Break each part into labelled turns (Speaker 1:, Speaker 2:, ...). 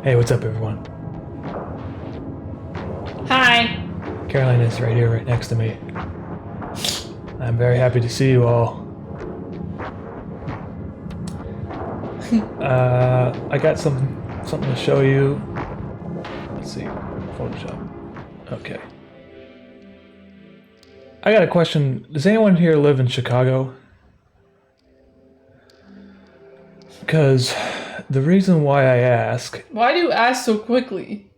Speaker 1: Hey, what's up, everyone?
Speaker 2: Hi.
Speaker 1: Caroline is right here, right next to me. I'm very happy to see you all. I got something to show you. Let's see, Photoshop. Okay. I got a question. Does anyone here live in Chicago? Because the reason why I ask...
Speaker 2: Why do you ask so quickly?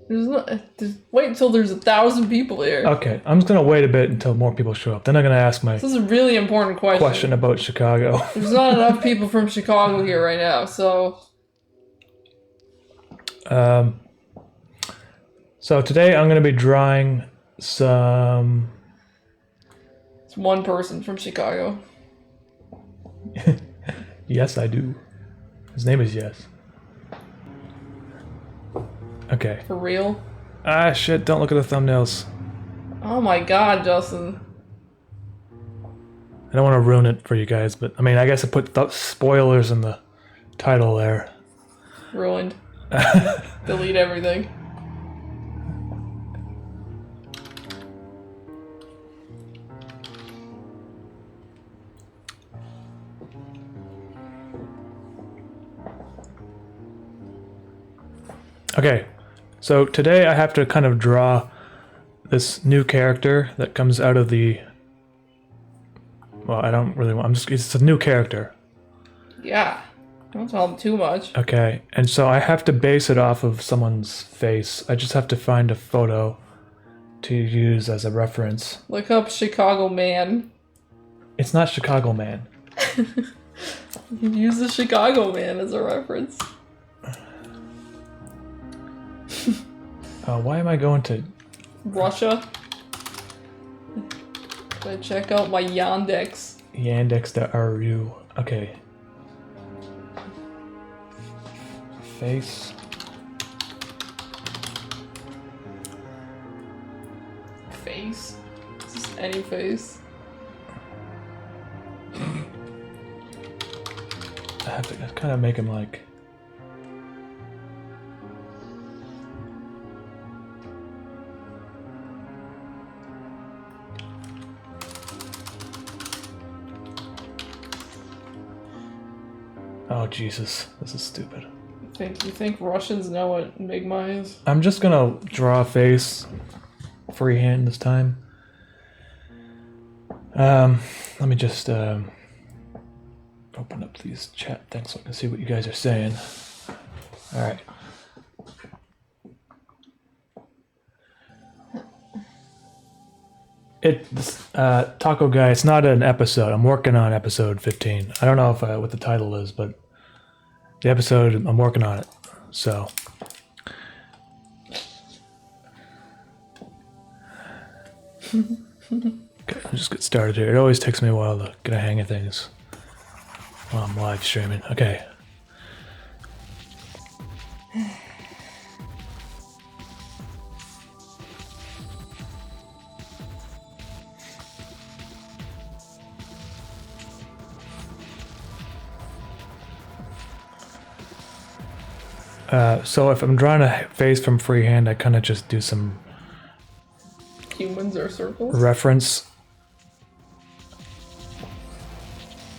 Speaker 2: Wait until there's 1,000 people here.
Speaker 1: Okay, I'm just going to wait a bit until more people show up. Then I'm going to ask my
Speaker 2: This is a really important
Speaker 1: question about Chicago.
Speaker 2: There's not enough people from Chicago here right now, so...
Speaker 1: So today I'm going to be drawing some...
Speaker 2: It's one person from Chicago.
Speaker 1: Yes, I do. His name is Yes. Okay.
Speaker 2: For real?
Speaker 1: Ah, shit, don't look at the thumbnails.
Speaker 2: Oh my god, Justin.
Speaker 1: I don't want to ruin it for you guys, but I mean, I guess I put spoilers in the title there.
Speaker 2: Ruined. Delete everything.
Speaker 1: Okay, so today I have to kind of draw this new character that comes out of the... Well, I don't really want... It's a new character.
Speaker 2: Yeah. Don't tell them too much.
Speaker 1: Okay, and so I have to base it off of someone's face. I just have to find a photo to use as a reference.
Speaker 2: Look up Chicago Man.
Speaker 1: It's not Chicago Man.
Speaker 2: You use the Chicago Man as a reference.
Speaker 1: Why am I going to...
Speaker 2: Russia? I check out my Yandex.
Speaker 1: Yandex.ru. Okay. Face.
Speaker 2: Face? Just any face.
Speaker 1: I have to kind of make him like... Oh, Jesus. This is stupid.
Speaker 2: You think Russians know what uîmmäːmi is?
Speaker 1: I'm just gonna draw a face freehand this time. Let me just open up these chat things so I can see what you guys are saying. All right. Taco Guy, it's not an episode. I'm working on episode 15. I don't know if what the title is, but the episode, I'm working on it. So. Okay, I'll just get started here. It always takes me a while to get a hang of things while I'm live streaming. Okay. So if I'm drawing a face from freehand, I kind of just do some
Speaker 2: Humans or circles?
Speaker 1: reference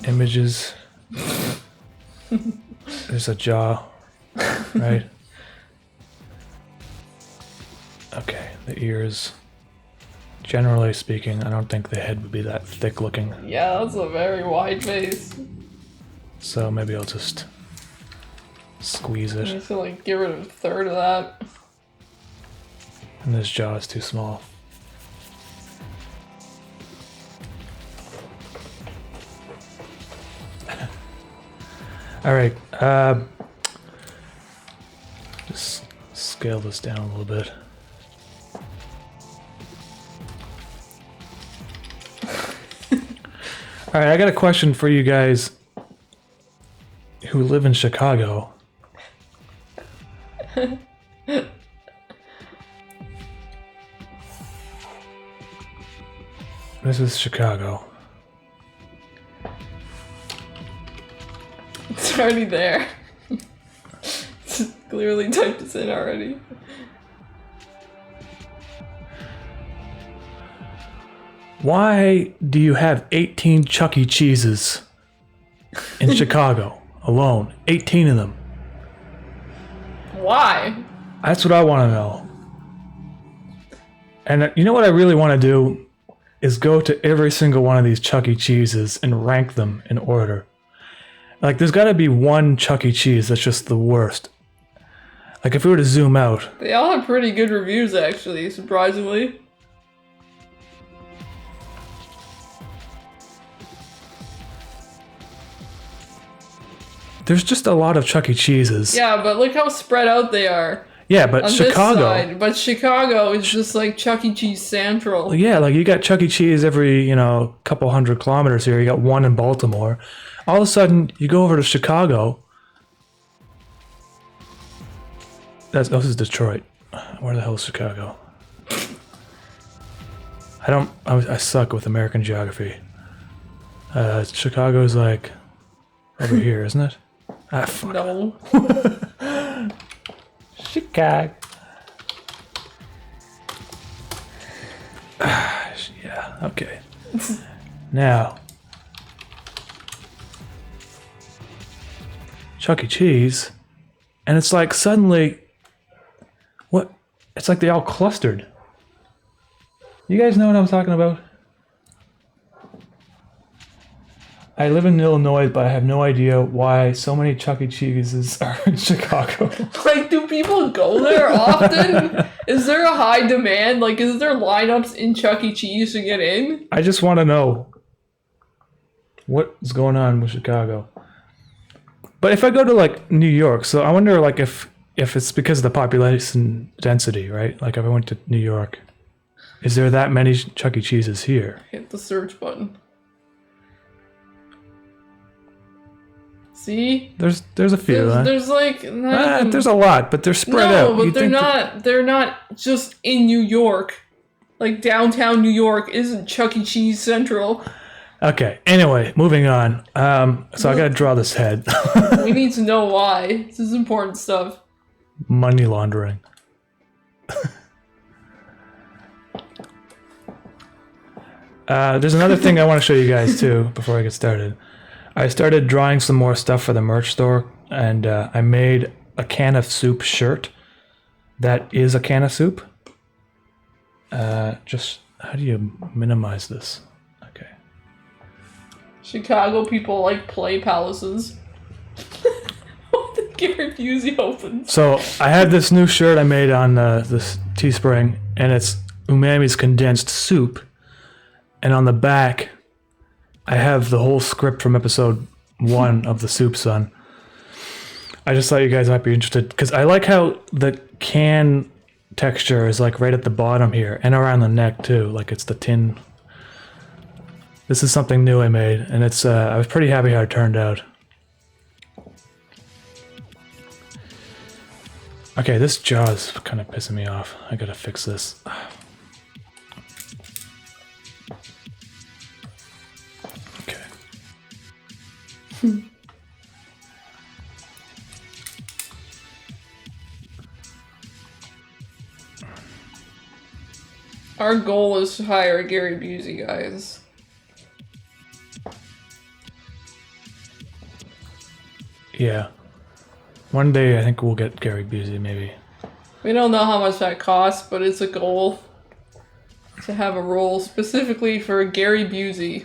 Speaker 1: images. There's a jaw, right? Okay, the ears. Generally speaking, I don't think the head would be that thick looking.
Speaker 2: Yeah, that's a very wide face.
Speaker 1: So maybe I'll just squeeze
Speaker 2: You
Speaker 1: it.
Speaker 2: need to like get rid of a third of that.
Speaker 1: And this jaw is too small. All right, just scale this down a little bit. All right, I got a question for you guys who live in Chicago. This is Chicago.
Speaker 2: It's already there. Clearly typed this in already.
Speaker 1: Why do you have 18 Chuck E. Cheeses in Chicago alone? 18 of them.
Speaker 2: Why?
Speaker 1: That's what I want to know. And you know what I really want to do is go to every single one of these Chuck E. Cheeses and rank them in order. Like, there's got to be one Chuck E. Cheese that's just the worst. Like, if we were to zoom out.
Speaker 2: They all have pretty good reviews, actually, surprisingly.
Speaker 1: There's just a lot of Chuck E. Cheeses.
Speaker 2: Yeah, but look how spread out they are.
Speaker 1: Yeah, but
Speaker 2: on
Speaker 1: Chicago.
Speaker 2: This side. But Chicago is just like Chuck E. Cheese Central.
Speaker 1: Yeah, like you got Chuck E. Cheese every, couple 100 kilometers here. You got one in Baltimore. All of a sudden, you go over to Chicago. This is Detroit. Where the hell is Chicago? I suck with American geography. Chicago's like over here, isn't it? Ah, fuck.
Speaker 2: No.
Speaker 1: Chicago. Yeah, okay. Now, Chuck E. Cheese, and it's like suddenly, what? It's like they all clustered. You guys know what I'm talking about? I live in Illinois, but I have no idea why so many Chuck E. Cheeses are in Chicago.
Speaker 2: Like, do people go there often? Is there a high demand? Like, is there lineups in Chuck E. Cheese to get in?
Speaker 1: I just want to know what's going on with Chicago. But if I go to like New York, so I wonder like if it's because of the population density, right? Like if I went to New York, is there that many Chuck E. Cheeses here?
Speaker 2: Hit the search button. See?
Speaker 1: There's a few.
Speaker 2: There's like not even...
Speaker 1: there's a lot, but they're spread out.
Speaker 2: No, but they're not just in New York. Like downtown New York isn't Chuck E. Cheese Central.
Speaker 1: Okay. Anyway, moving on. So I gotta draw this head.
Speaker 2: We need to know why. This is important stuff.
Speaker 1: Money laundering. There's another thing I want to show you guys too before I get started. I started drawing some more stuff for the merch store, and I made a can of soup shirt that is a can of soup. Just how do you minimize this? Okay.
Speaker 2: Chicago people like play palaces. What the Gary Busey opens?
Speaker 1: So I had this new shirt I made on this Teespring, and it's Umami's condensed soup, and on the back I have the whole script from episode 1 of The Soup Son. I just thought you guys might be interested because I like how the can texture is like right at the bottom here and around the neck too, like it's the tin. This is something new I made, and it's I was pretty happy how it turned out. Okay, this jaw's kind of pissing me off. I gotta fix this.
Speaker 2: Our goal is to hire Gary Busey, guys.
Speaker 1: Yeah. One day I think we'll get Gary Busey, maybe.
Speaker 2: We don't know how much that costs, but it's a goal to have a role specifically for Gary Busey.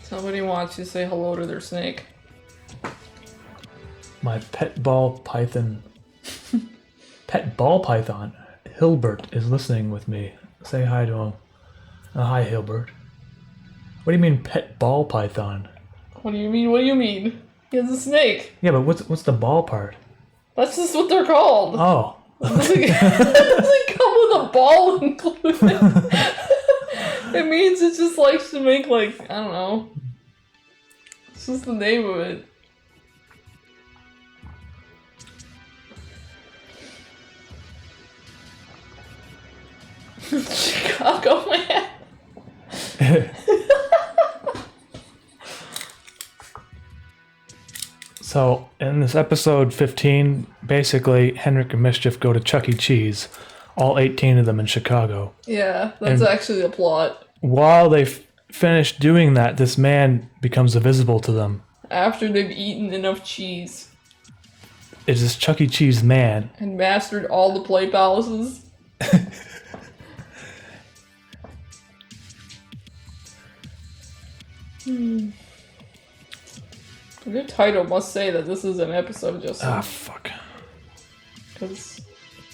Speaker 2: Somebody wants you to say hello to their snake.
Speaker 1: My pet ball python. Pet ball python. Hilbert is listening with me. Say hi to him. Hi, Hilbert. What do you mean pet ball python?
Speaker 2: What do you mean? What do you mean? He has a snake.
Speaker 1: Yeah, but what's the ball part?
Speaker 2: That's just what they're called.
Speaker 1: Oh.
Speaker 2: It doesn't come with a ball included. It means it just likes to make, like, I don't know. It's just the name of it. Chicago man.
Speaker 1: So, in this episode 15, basically, Henrik and Mischief go to Chuck E. Cheese, all 18 of them in Chicago.
Speaker 2: Yeah, that's
Speaker 1: And
Speaker 2: actually the plot.
Speaker 1: while they finish doing that, this man becomes invisible to them.
Speaker 2: After they've eaten enough cheese.
Speaker 1: It's this Chuck E. Cheese man.
Speaker 2: And mastered all the play palaces. The new title must say that this is an episode, just
Speaker 1: Fuck.
Speaker 2: because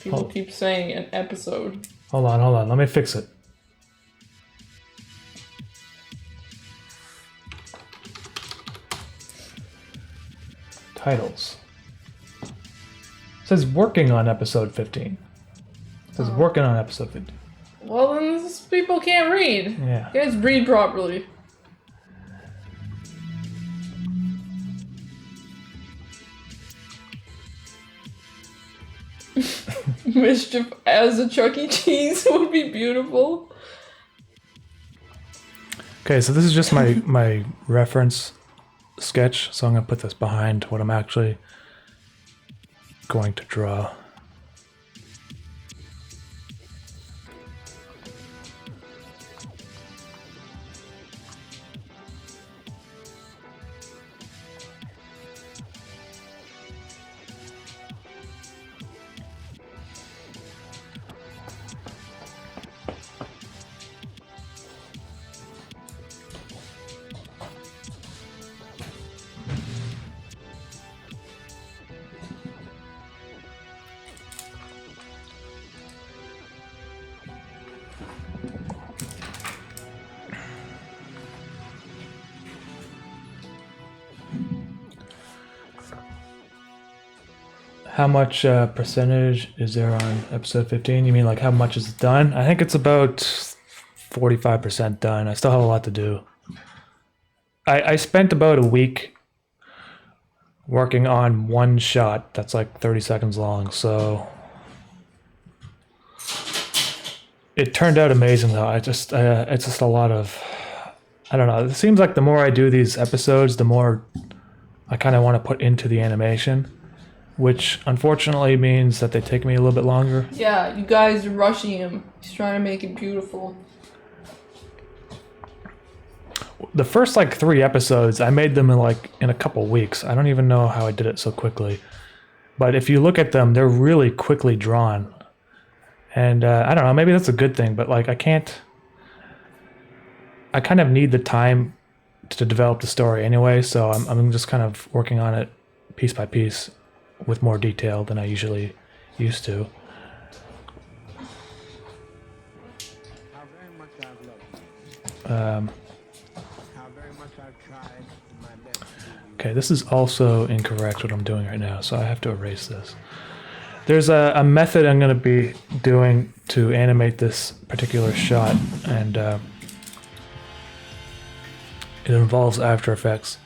Speaker 2: people keep saying an episode.
Speaker 1: Hold on. Let me fix it. Titles. It says working on episode 15. It says working on episode 15.
Speaker 2: Well, then these people can't read.
Speaker 1: Yeah.
Speaker 2: You guys read properly. Mischief as a Chuck E. Cheese would be beautiful.
Speaker 1: Okay, so this is just my reference sketch, so I'm going to put this behind what I'm actually going to draw. How much percentage is there on episode 15? You mean like how much is done? I think it's about 45% done. I still have a lot to do. I spent about a week working on one shot that's like 30 seconds long, so it turned out amazing though. It's just a lot of, I don't know. It seems like the more I do these episodes, the more I kind of want to put into the animation, which unfortunately means that they take me a little bit longer.
Speaker 2: Yeah, you guys are rushing him. He's trying to make it beautiful.
Speaker 1: The first like 3 episodes, I made them in a couple weeks. I don't even know how I did it so quickly. But if you look at them, they're really quickly drawn. And I don't know, maybe that's a good thing, but like I kind of need the time to develop the story anyway, so I'm just kind of working on it piece by piece with more detail than I usually used to.
Speaker 3: How very much I've loved you. How very much I've tried my best to do you.
Speaker 1: Okay, this is also incorrect what I'm doing right now, so I have to erase this. There's a method I'm going to be doing to animate this particular shot, and it involves After Effects.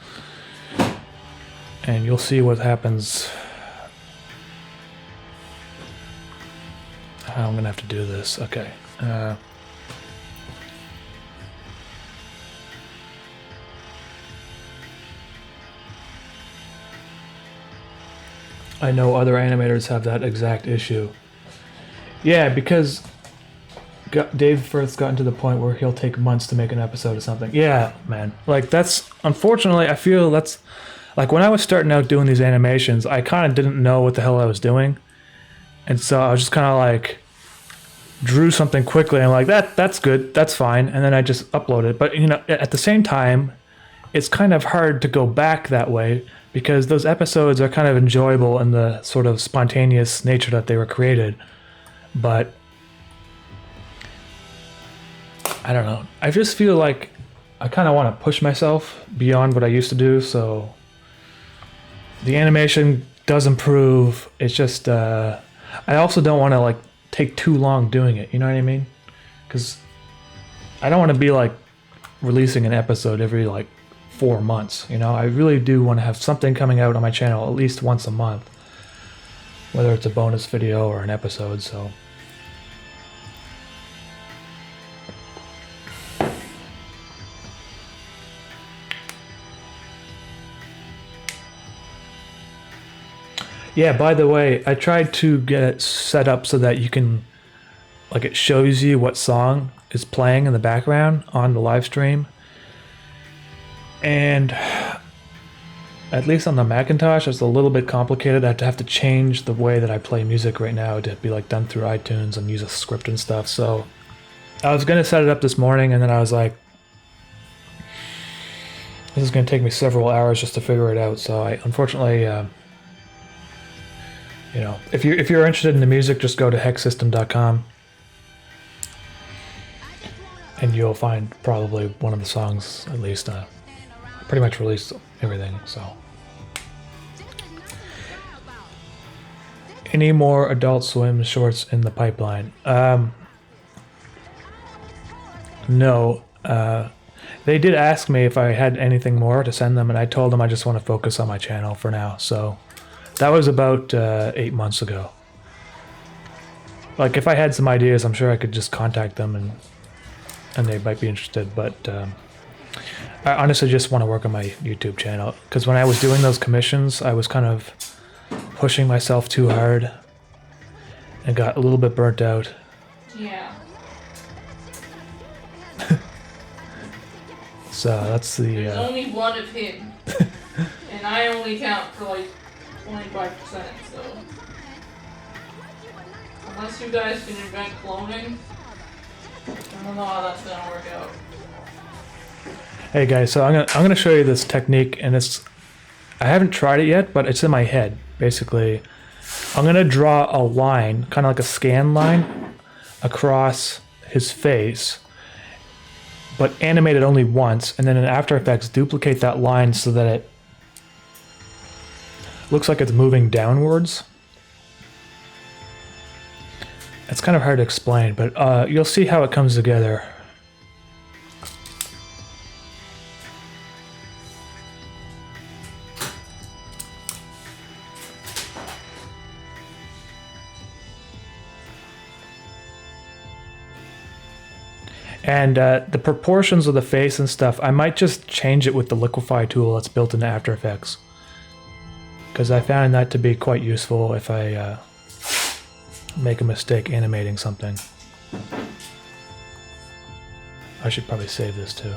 Speaker 1: And you'll see what happens. How I'm going to have to do this. Okay. I know other animators have that exact issue. Yeah, because Dave Firth's gotten to the point where he'll take months to make an episode of something. Yeah, man. Like that's, unfortunately, I feel that's, like when I was starting out doing these animations, I kind of didn't know what the hell I was doing. And so I was just kind of like, drew something quickly and I'm like, that's good, that's fine. And then I just upload it. But you know, at the same time, it's kind of hard to go back that way because those episodes are kind of enjoyable in the sort of spontaneous nature that they were created. But I don't know. I just feel like I kind of want to push myself beyond what I used to do. So the animation does improve. It's just I also don't want to like take too long doing it. You know what I mean? Because I don't want to be like releasing an episode every like 4 months. You know, I really do want to have something coming out on my channel at least once a month, whether it's a bonus video or an episode. So. Yeah, by the way, I tried to get it set up so that you can, like, it shows you what song is playing in the background on the live stream. And at least on the Macintosh, it's a little bit complicated. I have to change the way that I play music right now to be like done through iTunes and use a script and stuff. So I was going to set it up this morning, and then I was like, this is going to take me several hours just to figure it out. So I unfortunately... you know, if you're interested in the music, just go to hexsystem.com and you'll find probably one of the songs, at least. Pretty much released everything, so. Any more Adult Swim shorts in the pipeline? No. They did ask me if I had anything more to send them, and I told them I just want to focus on my channel for now, so. That was about 8 months ago. Like, if I had some ideas, I'm sure I could just contact them and they might be interested. But I honestly just want to work on my YouTube channel. Because when I was doing those commissions, I was kind of pushing myself too hard and got a little bit burnt out.
Speaker 2: Yeah.
Speaker 1: So that's the...
Speaker 2: There's only one of him. And I only count for like 25%, so unless you guys can invent cloning, I don't know how that's gonna work out.
Speaker 1: Hey guys, so I'm gonna show you this technique, and I haven't tried it yet, but it's in my head. Basically, I'm gonna draw a line, kind of like a scan line, across his face, but animate it only once, and then in After Effects duplicate that line so that it looks like it's moving downwards. It's kind of hard to explain, but you'll see how it comes together. And the proportions of the face and stuff, I might just change it with the liquify tool that's built into After Effects. Because I found that to be quite useful if I make a mistake animating something. I should probably save this too.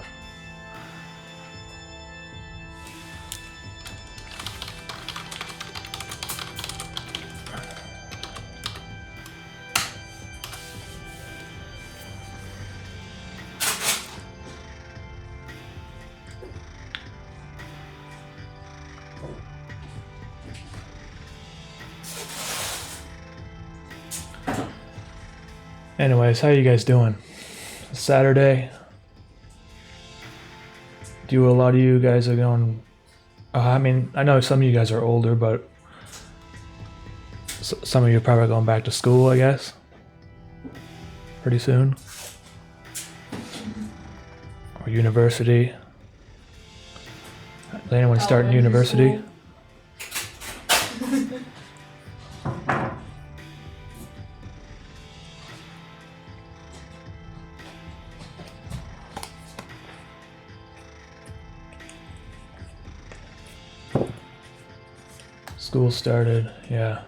Speaker 1: Anyways, how you guys doing? Saturday. Do a lot of you guys are going... I mean, I know some of you guys are older, but some of you are probably going back to school, I guess. Pretty soon. Or university. Did anyone start in university? School started, yeah.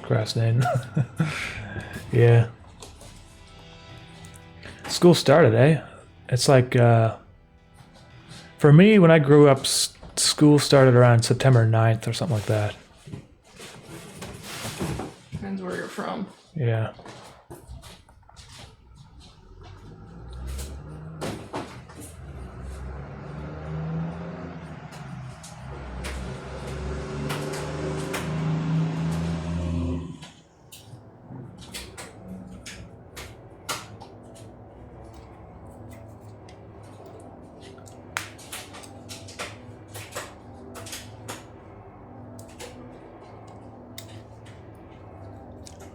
Speaker 1: Procrastinating. Yeah. School started, eh? It's like, for me, when I grew up, school started around September 9th or something like that.
Speaker 2: Depends where you're from.
Speaker 1: Yeah.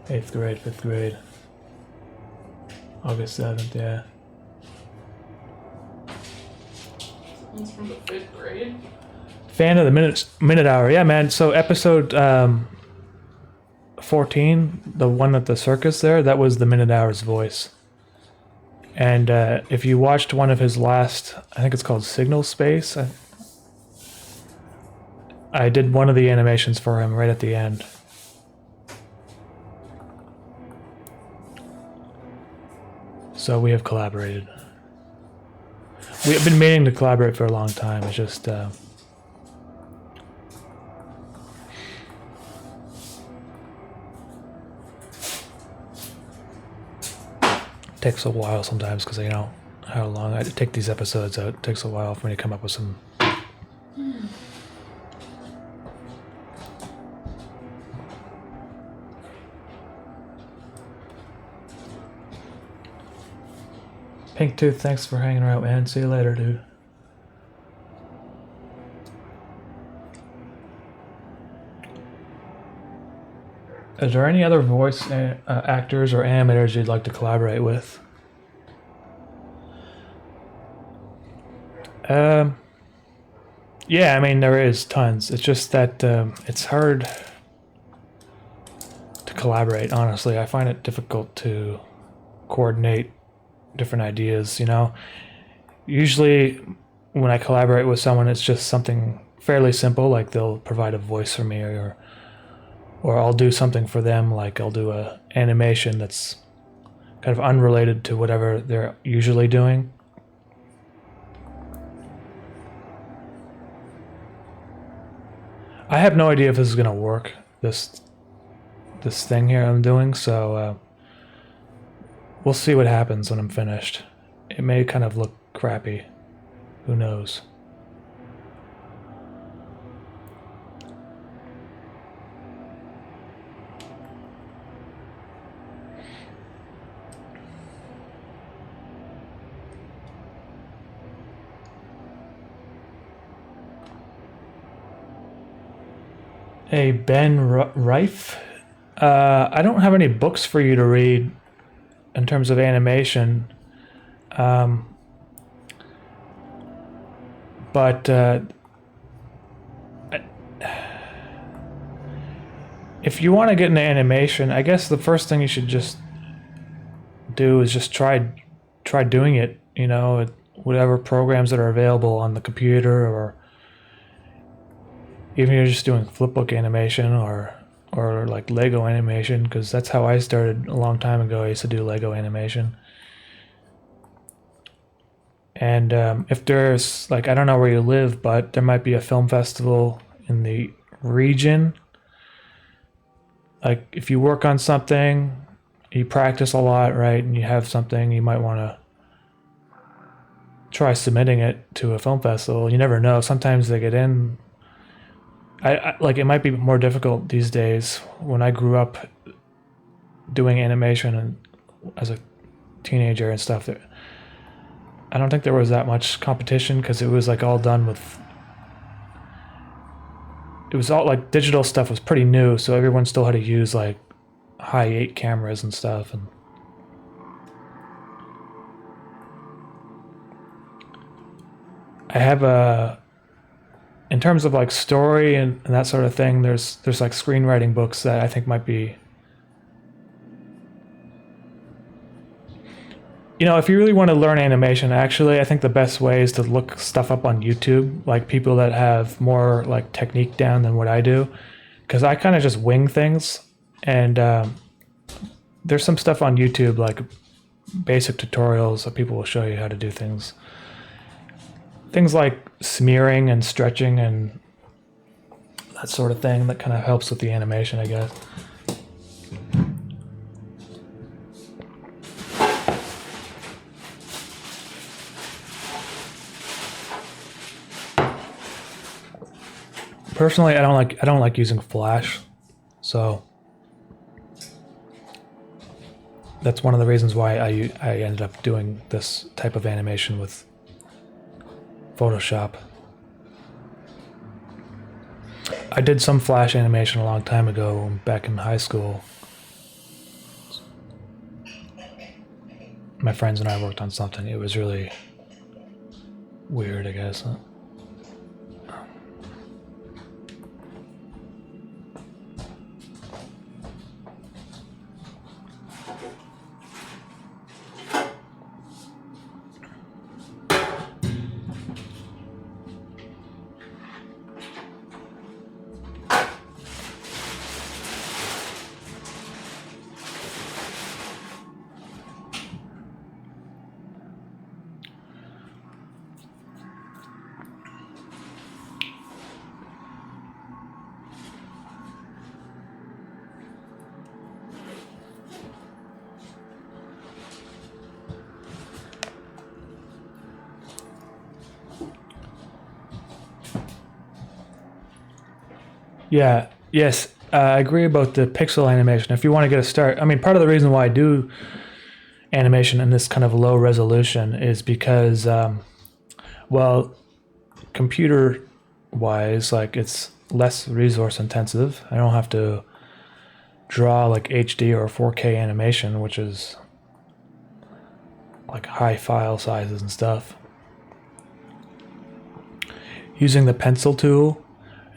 Speaker 1: 8th grade, 5th grade. August 7th, yeah.
Speaker 2: One's from the 5th grade.
Speaker 1: Fan of the minute hour. Yeah, man. So episode 14, the one at the circus there, that was the minute hour's voice. And if you watched one of his last, I think it's called Signal Space. I did one of the animations for him right at the end. So we have collaborated. We have been meaning to collaborate for a long time. It's just takes a while sometimes because you know how long I take these episodes out. It takes a while for me to come up with some. Pink Tooth, thanks for hanging out, man. See you later, dude. Is there any other voice actors or animators you'd like to collaborate with? Yeah, I mean, there is tons. It's just that it's hard to collaborate, honestly. I find it difficult to coordinate different ideas, you know? Usually when I collaborate with someone, it's just something fairly simple, like they'll provide a voice for me, or I'll do something for them, like I'll do a animation that's kind of unrelated to whatever they're usually doing. I have no idea if this is gonna work, this thing here I'm doing, so we'll see what happens when I'm finished. It may kind of look crappy. Who knows? Hey, Ben Rife. I don't have any books for you to read in terms of animation. But if you want to get into animation, I guess the first thing you should just do is just try doing it, you know, whatever programs that are available on the computer, or even if you're just doing flipbook animation or like Lego animation, because that's how I started a long time ago. I used to do Lego animation. And if there's, like, I don't know where you live, but there might be a film festival in the region. Like, if you work on something, you practice a lot, right, and you have something, you might want to try submitting it to a film festival. You never know. Sometimes they get in. I like, it might be more difficult these days. When I grew up doing animation and as a teenager and stuff, I don't think there was that much competition, because it was like all done with, it was all like digital stuff was pretty new, so everyone still had to use like high 8 cameras and stuff. And I have in terms of like story and that sort of thing, there's like screenwriting books that I think might be, you know, if you really want to learn animation, actually, I think the best way is to look stuff up on YouTube, like people that have more like technique down than what I do, because I kind of just wing things. And there's some stuff on YouTube, like basic tutorials that people will show you how to do things. Things like smearing and stretching and that sort of thing that kind of helps with the animation, I guess. Personally, I don't like using Flash, so that's one of the reasons why I ended up doing this type of animation with Photoshop. I did some Flash animation a long time ago, back in high school, my friends and I worked on something. It was really weird, I guess. Yeah, yes, I agree about the pixel animation. If you want to get a start, I mean, part of the reason why I do animation in this kind of low resolution is because, well, computer wise, like it's less resource intensive. I don't have to draw like HD or 4K animation, which is like high file sizes and stuff. Using the pencil tool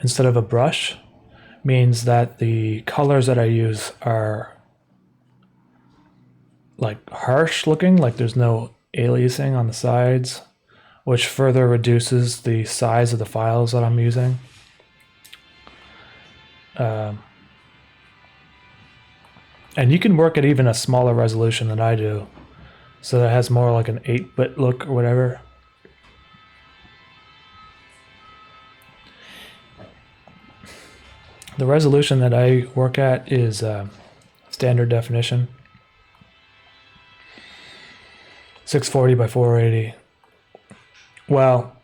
Speaker 1: instead of a brush means that the colors that I use are like harsh looking, like there's no aliasing on the sides, which further reduces the size of the files that I'm using. And you can work at even a smaller resolution than I do, so that it has more like an 8-bit look or whatever. The resolution that I work at is standard definition, 640 by 480. Well,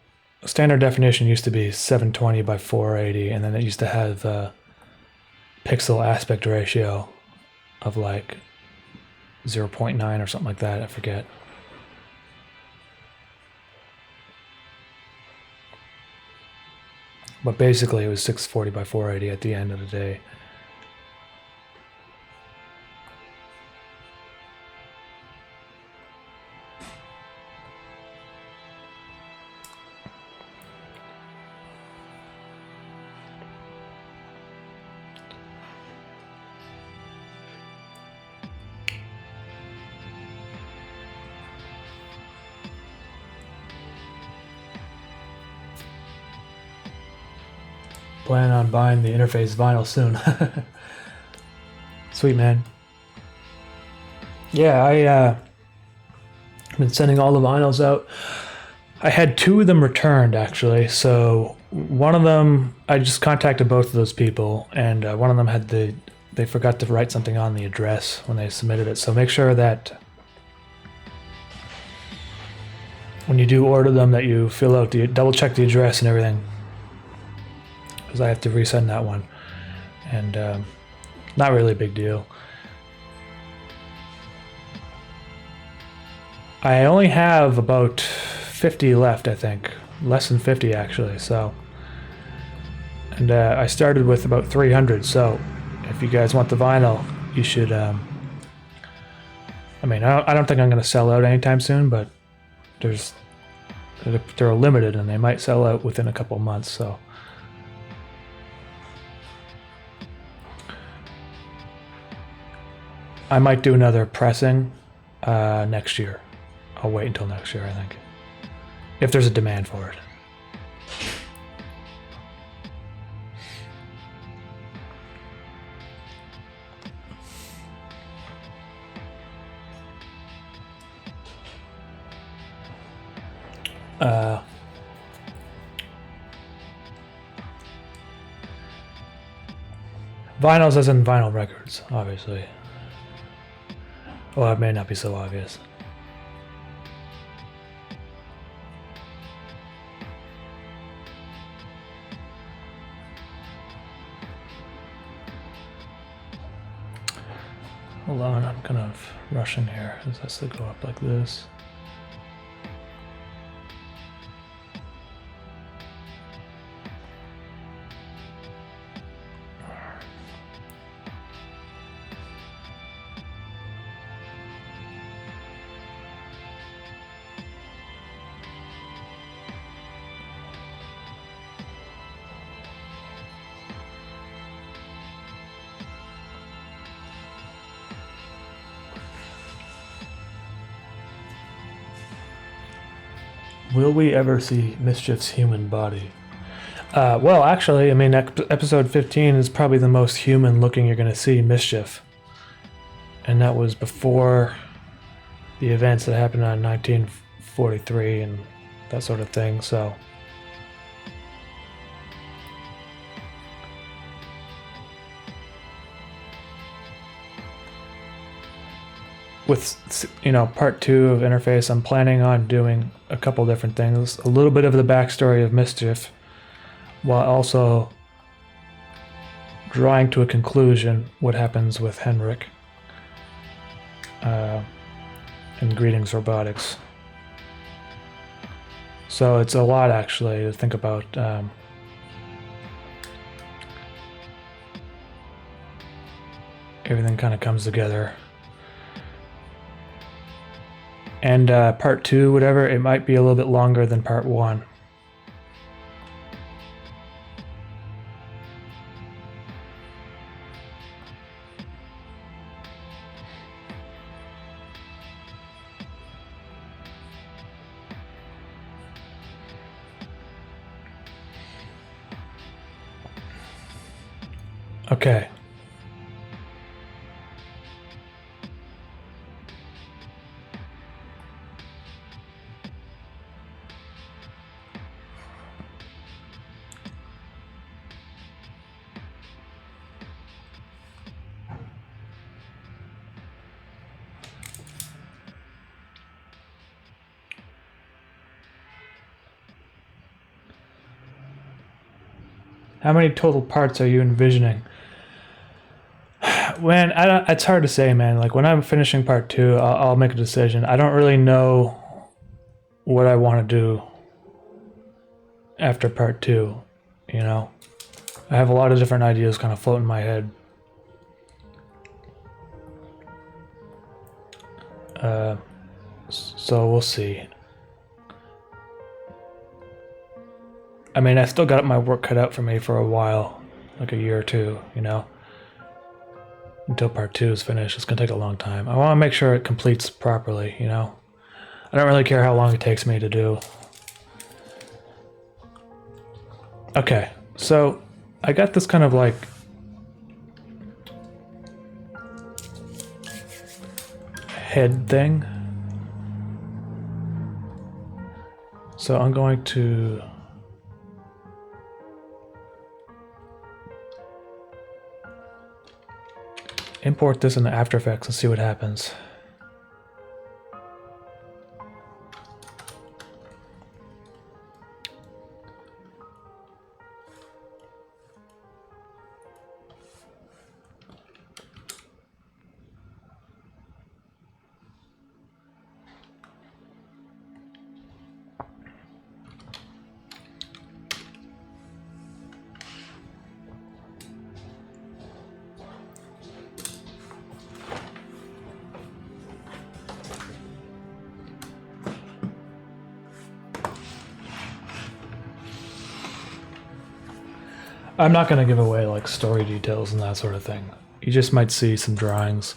Speaker 1: standard definition used to be 720 by 480, and then it used to have a pixel aspect ratio of like 0.9 or something like that, I forget. But basically it was 640 by 480 at the end of the day. Plan on buying the Interface vinyl soon. Sweet, man. Yeah, I've been sending all the vinyls out. I had 2 of them returned, actually. So one of them, I just contacted both of those people, and one of them had they forgot to write something on the address when they submitted it. So make sure that when you do order them that you fill out double check the address and everything, because I have to resend that one, and not really a big deal. I only have about 50 left, I think, less than 50 actually. So, and I started with about 300. So, if you guys want the vinyl, you should. I mean, I don't think I'm going to sell out anytime soon, but they're limited and they might sell out within a couple months. So. I might do another pressing next year. I'll wait until next year, I think, if there's a demand for it. Vinyls as in vinyl records, obviously. Well, it may not be so obvious. Hold on, I'm kind of rushing here. This has to go up like this. Will we ever see Mischief's human body? Well, actually, I mean, episode 15 is probably the most human looking you're going to see Mischief. And that was before the events that happened on 1943 and that sort of thing, so. With, you know, part 2 of Interface, I'm planning on doing a couple different things. A little bit of the backstory of Mischief, while also drawing to a conclusion what happens with Henrik in Greetings Robotics. So it's a lot actually to think about. Everything kind of comes together. And part 2, whatever, it might be a little bit longer than part 1. Okay. How many total parts are you envisioning? When it's hard to say, man. Like when I'm finishing part 2, I'll make a decision. I don't really know what I want to do after part 2. You know, I have a lot of different ideas kind of floating in my head. So we'll see. I mean, I still got my work cut out for me for a while, like a year or two, you know. Until part 2 is finished. It's gonna take a long time. I want to make sure it completes properly, you know. I don't really care how long it takes me to do. Okay, so I got this kind of like head thing. So I'm going to import this into After Effects and see what happens. I'm not going to give away like story details and that sort of thing. You just might see some drawings.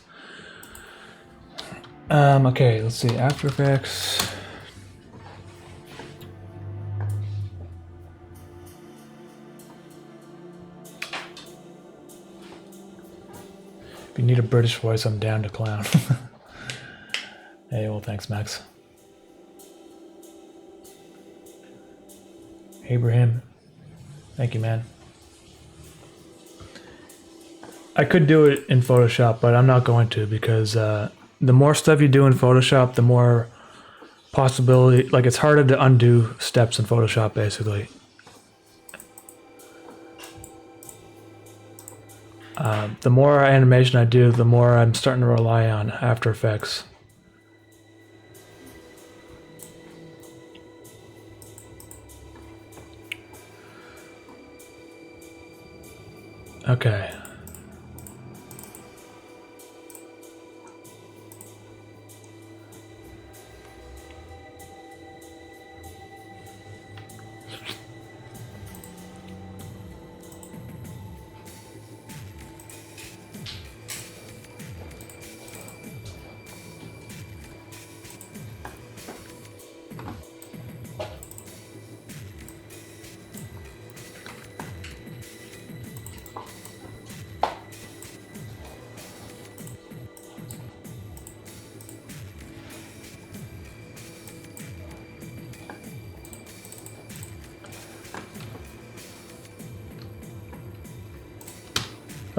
Speaker 1: Okay, let's see. After Effects. If you need a British voice, I'm down to clown. Hey, well, thanks, Max. Abraham. Thank you, man. I could do it in Photoshop, but I'm not going to because the more stuff you do in Photoshop, the more possibility, like it's harder to undo steps in Photoshop, basically. The more animation I do, the more I'm starting to rely on After Effects. Okay.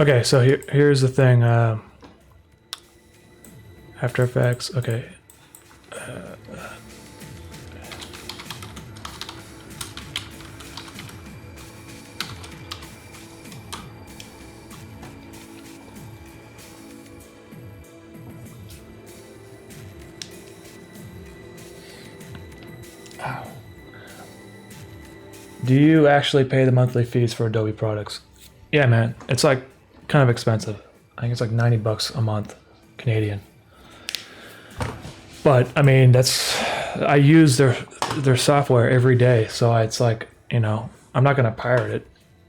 Speaker 1: Okay, so here's the thing. After Effects. Okay. Do you actually pay the monthly fees for Adobe products? Yeah, man. It's like kind of expensive. I think it's like 90 bucks a month, Canadian. But I mean, I use their software every day, so it's like, you know, I'm not gonna pirate it.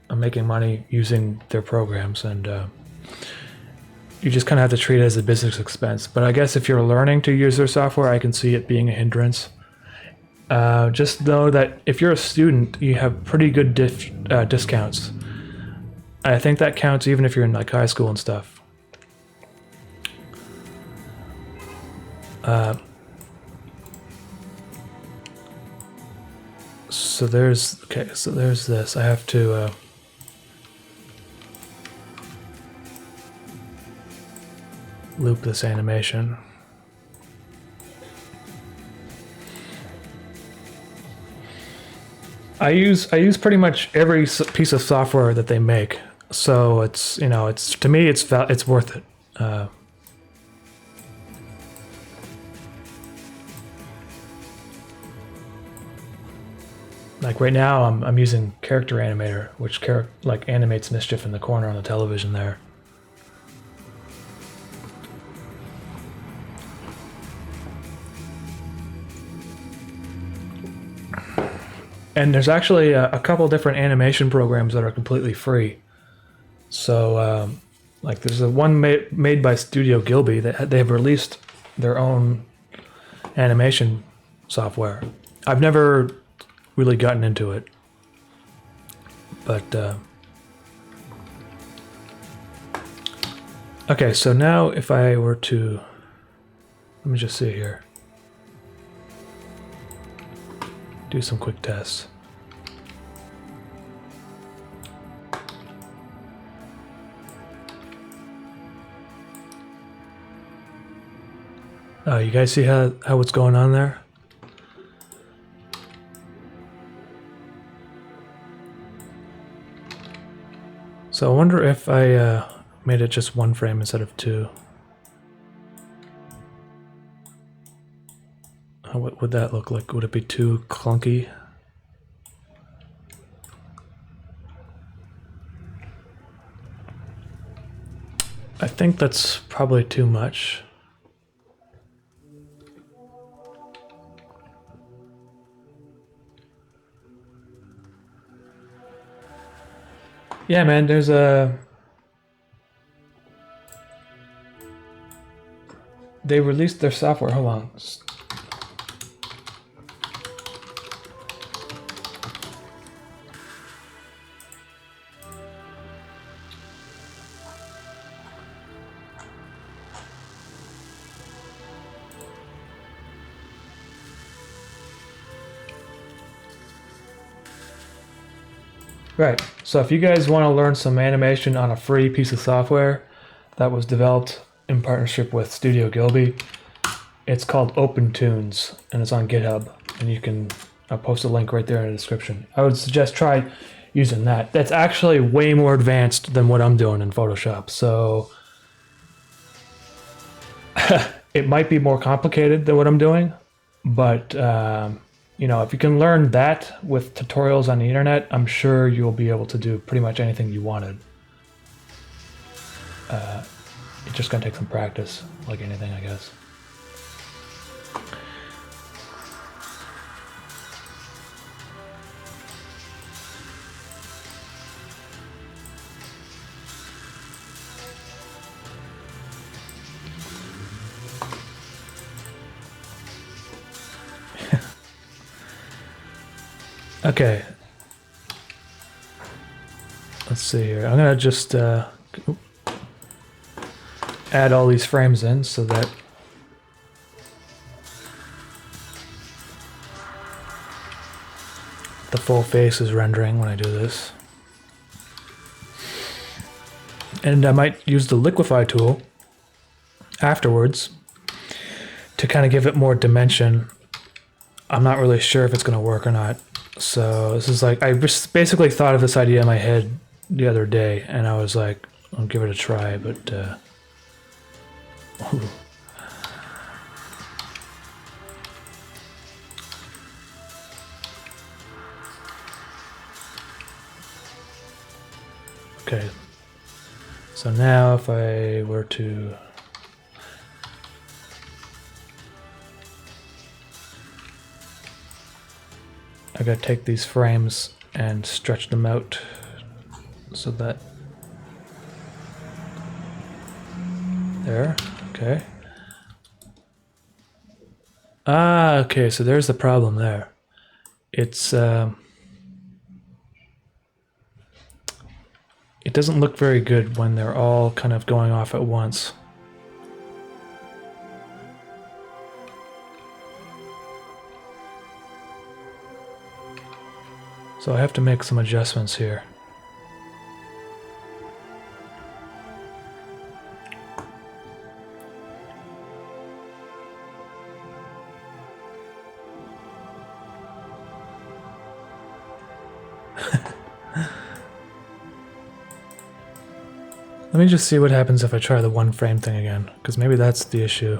Speaker 1: I'm making money using their programs, and you just kind of have to treat it as a business expense. But I guess if you're learning to use their software, I can see it being a hindrance. Just know that if you're a student, you have pretty good discounts. I think that counts even if you're in like high school and stuff. So there's this. I have to loop this animation. I use pretty much every piece of software that they make, so it's, you know, it's, to me it's worth it. Like right now, I'm using Character Animator, which like animates mischief in the corner on the television there. And there's actually a couple different animation programs that are completely free. So, like, there's a one made by Studio Gilby that they've released their own animation software. I've never really gotten into it, but okay. So now, if I were to, let me just see here. Do some quick tests. You guys see how what's going on there? So I wonder if I made it just one frame instead of two. What would that look like? Would it be too clunky? I think that's probably too much. Yeah, man, there's a... They released their software. Hold on. Right, so if you guys want to learn some animation on a free piece of software that was developed in partnership with Studio Gilby, it's called OpenTunes, and it's on GitHub, and I'll post a link right there in the description. I would suggest try using that. That's actually way more advanced than what I'm doing in Photoshop, so it might be more complicated than what I'm doing, but you know, if you can learn that with tutorials on the internet, I'm sure you'll be able to do pretty much anything you wanted. It's just gonna take some practice, like anything, I guess. Okay. Let's see here. I'm gonna just add all these frames in so that the full face is rendering when I do this. And I might use the liquefy tool afterwards to kind of give it more dimension. I'm not really sure if it's going to work or not. So this is like, I just basically thought of this idea in my head the other day, and I was like, I'll give it a try, but ooh. Okay, so now if I were to I gotta take these frames and stretch them out so that there, okay. Ah, okay, so there's the problem there. It's it doesn't look very good when they're all kind of going off at once. So I have to make some adjustments here. Let me just see what happens if I try the one frame thing again, because maybe that's the issue.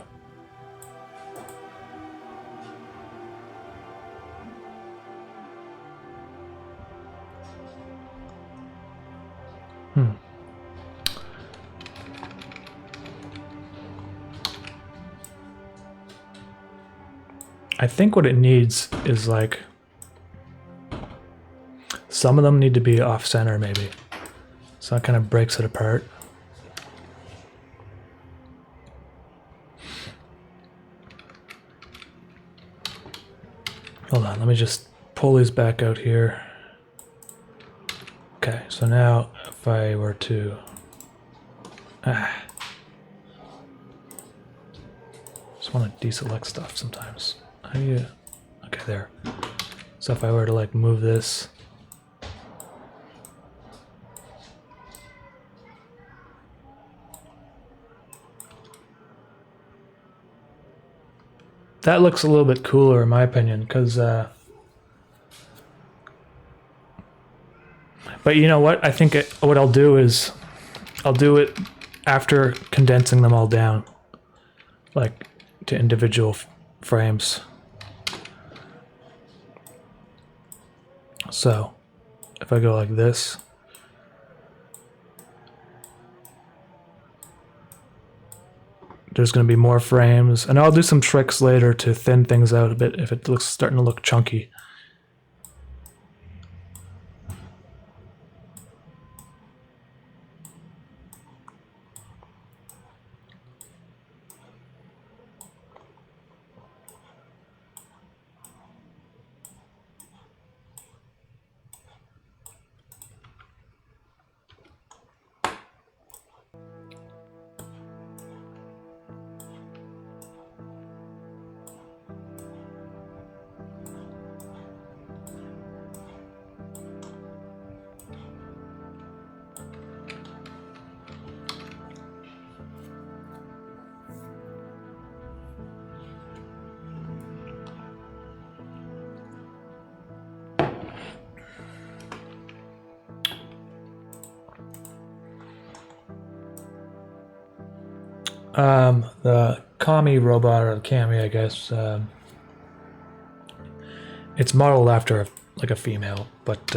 Speaker 1: I think what it needs is like, some of them need to be off center maybe. So that kind of breaks it apart. Hold on, let me just pull these back out here. Okay, so now if I were to... just want to deselect stuff sometimes. How do you... Okay, there. So if I were to like move this... That looks a little bit cooler in my opinion, because but you know what? I think what I'll do is I'll do it after condensing them all down, like to individual frames. So if I go like this, there's going to be more frames, and I'll do some tricks later to thin things out a bit if it looks starting to look chunky. The Kami robot, or the Kami, I guess, it's modeled after like a female, but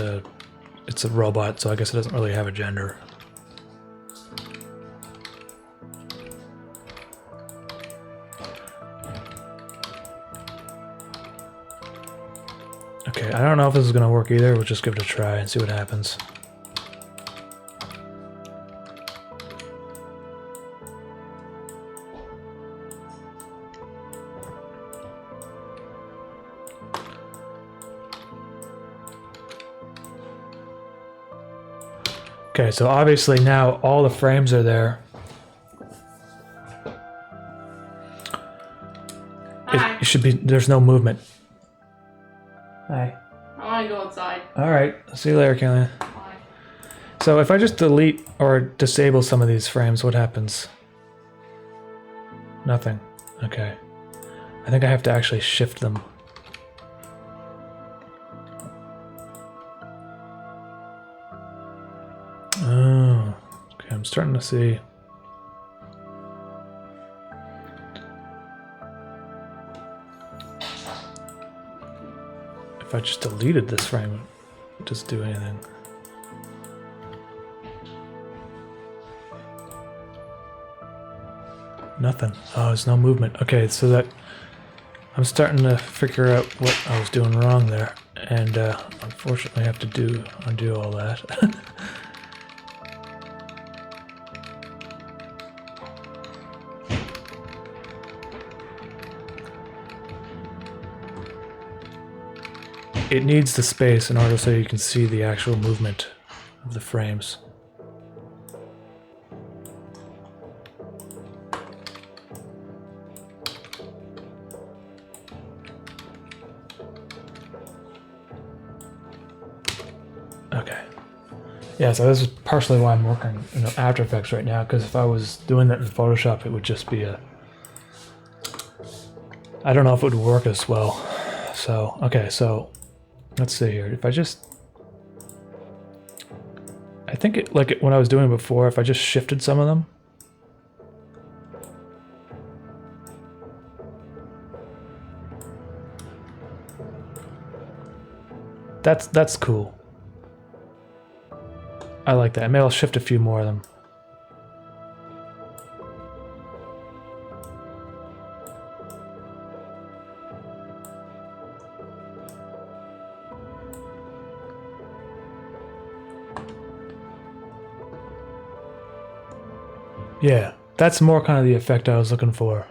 Speaker 1: it's a robot, so I guess it doesn't really have a gender. Okay, I don't know if this is gonna work either. We'll just give it a try and see what happens. Okay, so obviously now all the frames are there. It should be, there's no movement. Hi.
Speaker 2: I want to go outside.
Speaker 1: All right, see you later, Kellyanne.
Speaker 2: Bye.
Speaker 1: So if I just delete or disable some of these frames, what happens? Nothing. Okay. I think I have to actually shift them. Oh, okay, I'm starting to see. If I just deleted this frame, it would just do anything. Nothing. Oh, there's no movement. Okay, so that I'm starting to figure out what I was doing wrong there, and unfortunately, I have to undo all that. It needs the space in order so you can see the actual movement of the frames. Okay. Yeah, so this is partially why I'm working in After Effects right now, because if I was doing that in Photoshop, it would just be a... I don't know if it would work as well. So, okay, so let's see here. If I just... I think it, like when I was doing before, if I just shifted some of them. That's cool. I like that. Maybe I'll shift a few more of them. Yeah, that's more kind of the effect I was looking for.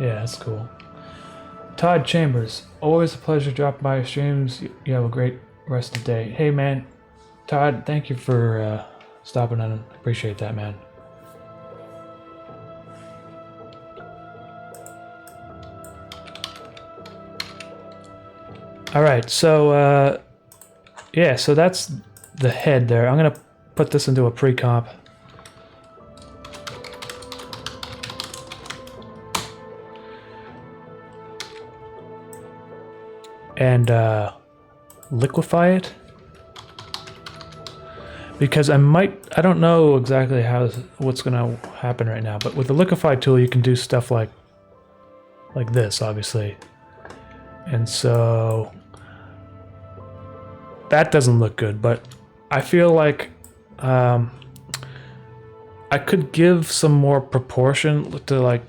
Speaker 1: Yeah, that's cool. Todd Chambers, always a pleasure dropping by your streams. You have a great rest of the day. Hey man, Todd, thank you for stopping in. Appreciate that, man. All right, so yeah, so that's the head there. I'm gonna put this into a pre-comp. And liquefy it, because I don't know exactly what's gonna happen right now, but with the liquefy tool you can do stuff like this, obviously, and so that doesn't look good, but I feel like I could give some more proportion to like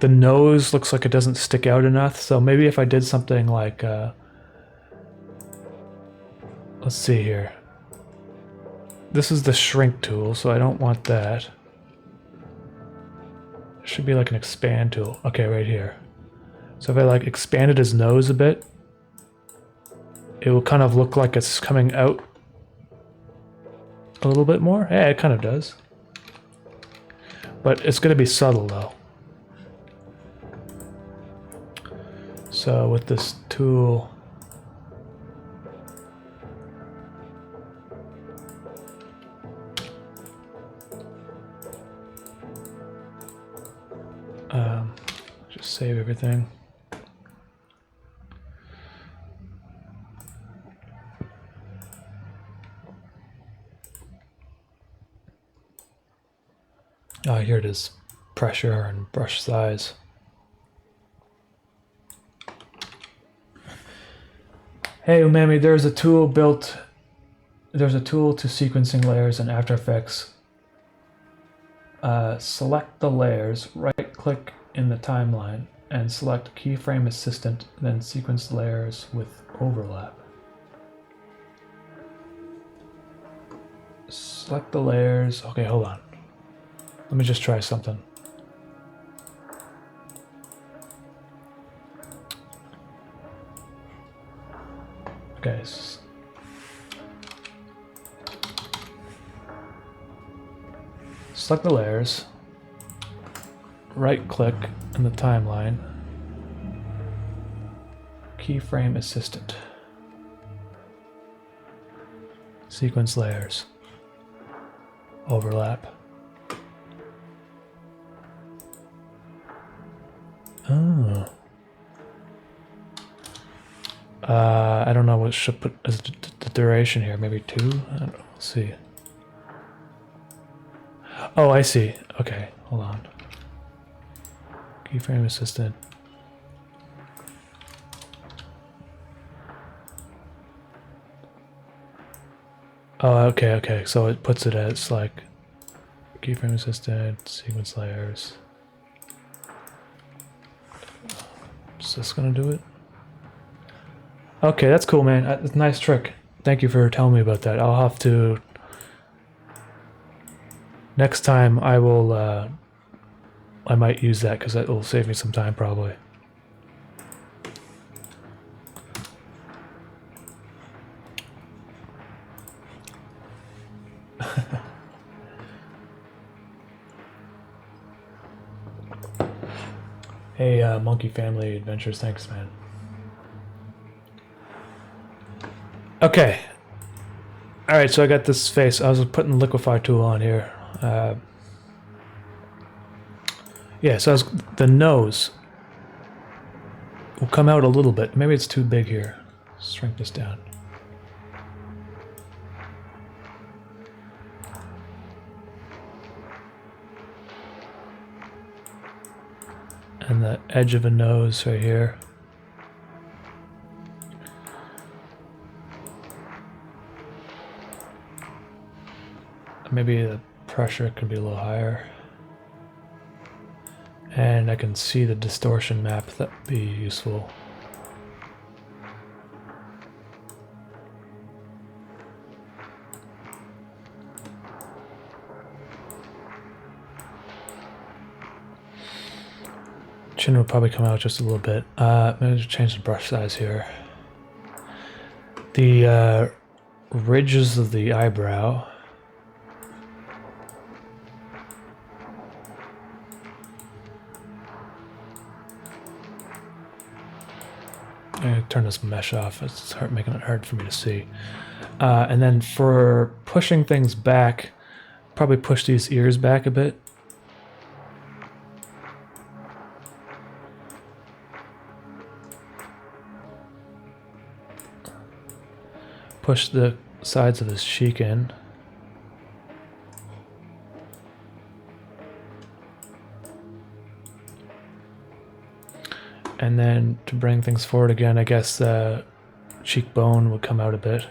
Speaker 1: the nose looks like it doesn't stick out enough, so maybe if I did something like, let's see here. This is the shrink tool, so I don't want that. There should be like an expand tool. Okay, right here. So if I like expanded his nose a bit, it will kind of look like it's coming out a little bit more. Yeah, it kind of does. But it's going to be subtle though. So with this tool, just save everything. Oh, here it is. Pressure and brush size. Hey Umami, there's a tool to sequencing layers in After Effects. Select the layers, right click in the timeline, and select Keyframe Assistant, then sequence layers with overlap. Select the layers. Okay, hold on. Let me just try something. Okay. select the layers, right click in the timeline, keyframe assistant, sequence layers, overlap. Oh. I don't know what should put as the duration here. Maybe 2? I don't know. Let's see. Oh, I see. Okay, hold on. Keyframe assistant. Oh, okay. So it puts it as like keyframe assistant, sequence layers. Is this gonna do it? Okay, that's cool, man. That's a nice trick. Thank you for telling me about that. I'll have to... Next time I will, I might use that because that will save me some time probably. Hey, Monkey Family Adventures, thanks, man. Okay. Alright, so I got this face. I was putting the liquify tool on here. Yeah, so the nose will come out a little bit. Maybe it's too big here. Shrink this down. And the edge of a nose right here. Maybe the pressure could be a little higher. And I can see the distortion map. That'd be useful. Chin will probably come out just a little bit. Maybe just change the brush size here. The ridges of the eyebrow. I'm gonna turn this mesh off. It's making it hard for me to see. And then for pushing things back, probably push these ears back a bit. Push the sides of his cheek in. And then to bring things forward again, I guess the cheekbone would come out a bit.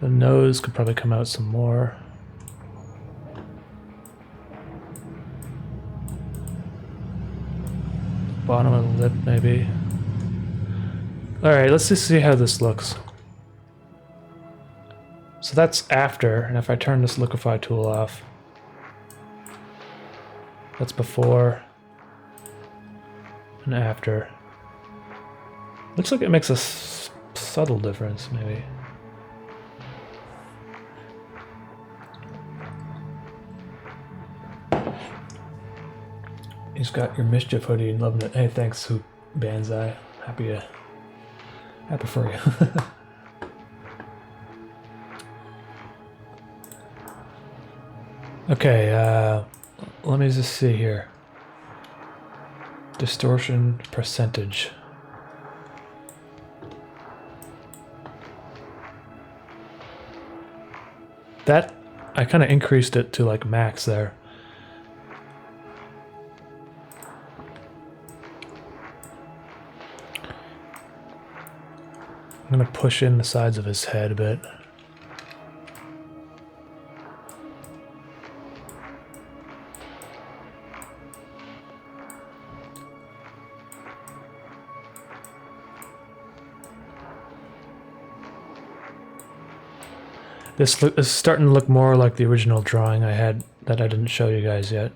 Speaker 1: The nose could probably come out some more. Bottom of the lip, maybe. Alright, let's just see how this looks. So that's after, and if I turn this liquify tool off, that's before and after. Looks like it makes a subtle difference, maybe. He's got your Mischief hoodie and loving it. Hey, thanks, Hoop Banzai. Happy for you. Okay, let me just see here. Distortion percentage. That, I kind of increased it to like max there. I'm gonna push in the sides of his head a bit. This is starting to look more like the original drawing I had that I didn't show you guys yet.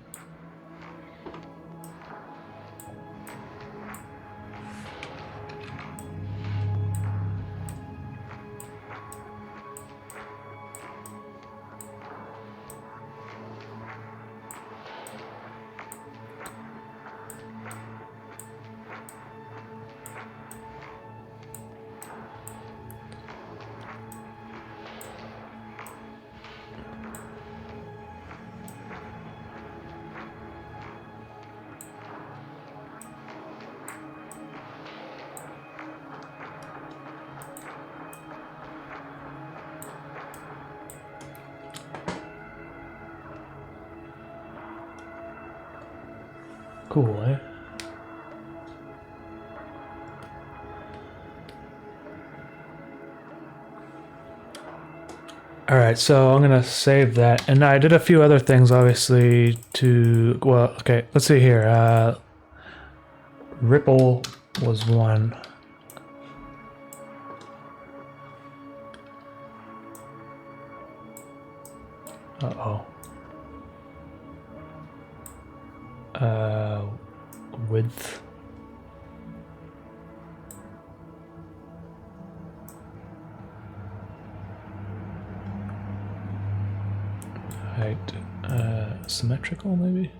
Speaker 1: Cool, eh? All right, so I'm gonna save that, and I did a few other things, obviously. Well, okay, let's see here. Ripple was one. Uh-oh. Width. Height. Symmetrical, maybe?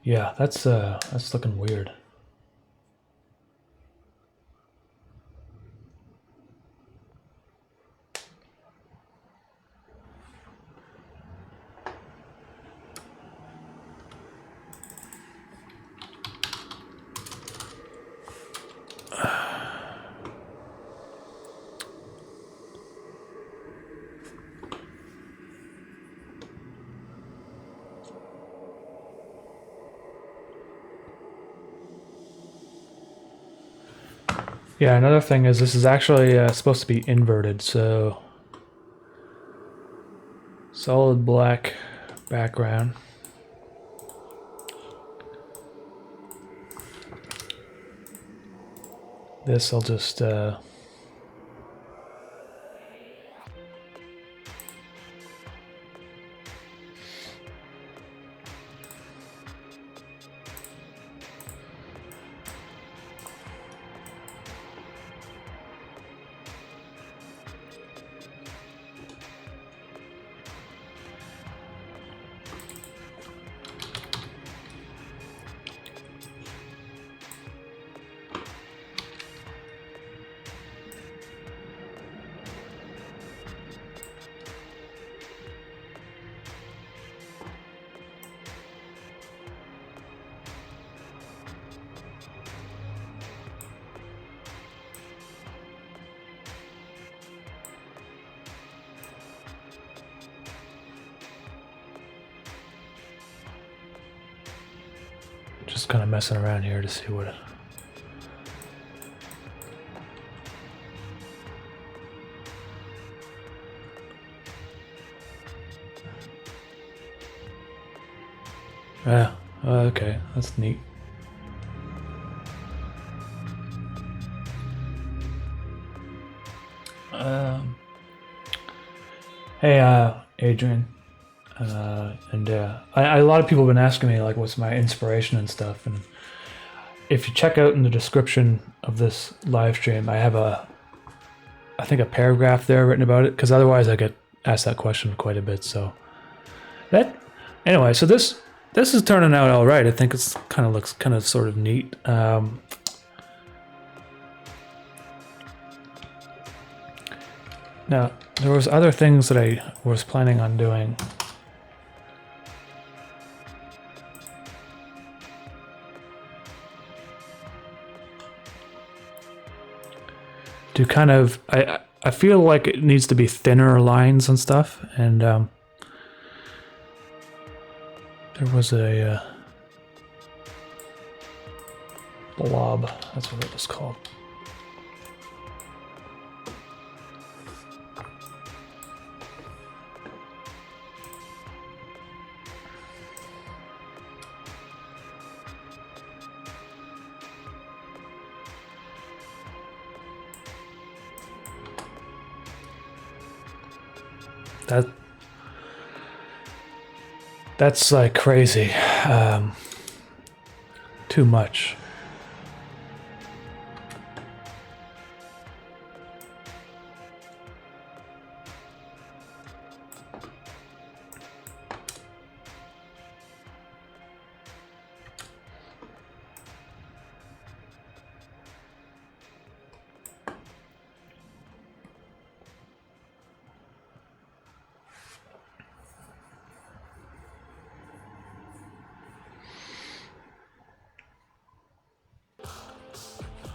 Speaker 1: Yeah, that's looking weird. Yeah, another thing is this is actually supposed to be inverted, so solid black background. This I'll just kind of messing around here to see what. Yeah, okay, that's neat. Hey, Adrian. And a lot of people have been asking me like what's my inspiration and stuff, and if you check out in the description of this live stream, I have I think a paragraph there written about it, because otherwise I get asked that question quite a bit. So anyway, so this is turning out all right. I think it's looks kind of sort of neat. Now there was other things that I was planning on doing. To kind of, I feel like it needs to be thinner lines and stuff, and there was a blob, that's what it was called. That's like crazy. Too much.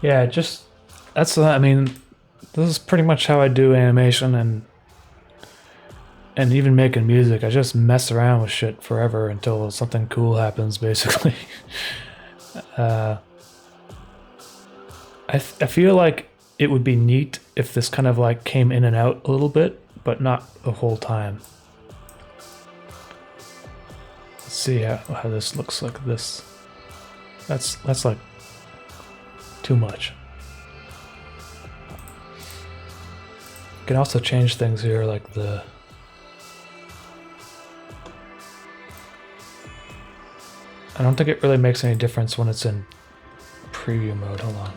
Speaker 1: Yeah, just that's I mean, this is pretty much how I do animation and even making music. I just mess around with shit forever until something cool happens, basically. I feel like it would be neat if this kind of like came in and out a little bit, but not the whole time. Let's see how this looks like this. That's like too much. You can also change things here, like the I don't think it really makes any difference when it's in preview mode. Hold on.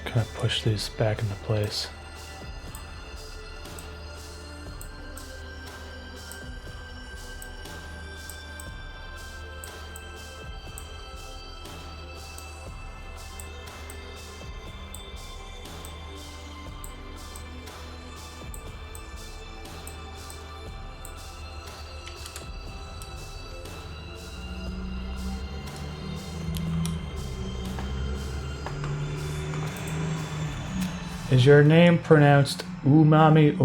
Speaker 1: Kind of push these back into place. Is your name pronounced Umami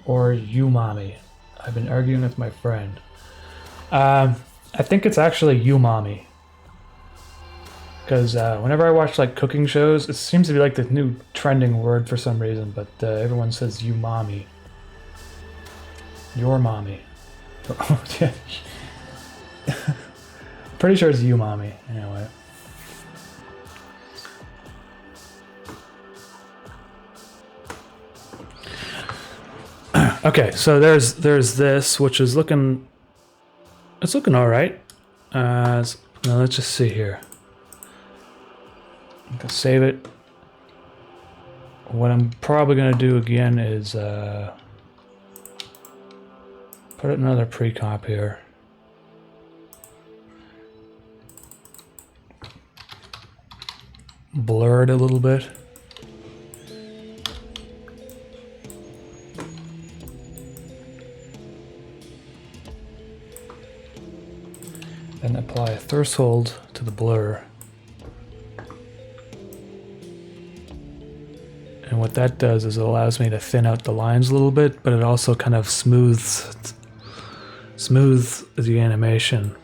Speaker 1: or Umami? I've been arguing with my friend. I think it's actually Umami. Because whenever I watch like cooking shows, it seems to be like the new trending word for some reason, but everyone says umami. Your mommy. Pretty sure it's umami. Anyway. Okay, so there's this, which is looking, it's looking all right. Now let's just see here. I'm gonna save it. What I'm probably gonna do again is put another pre-comp here. Blur it a little bit. Then apply a threshold to the blur. And what that does is it allows me to thin out the lines a little bit, but it also kind of smooths the animation.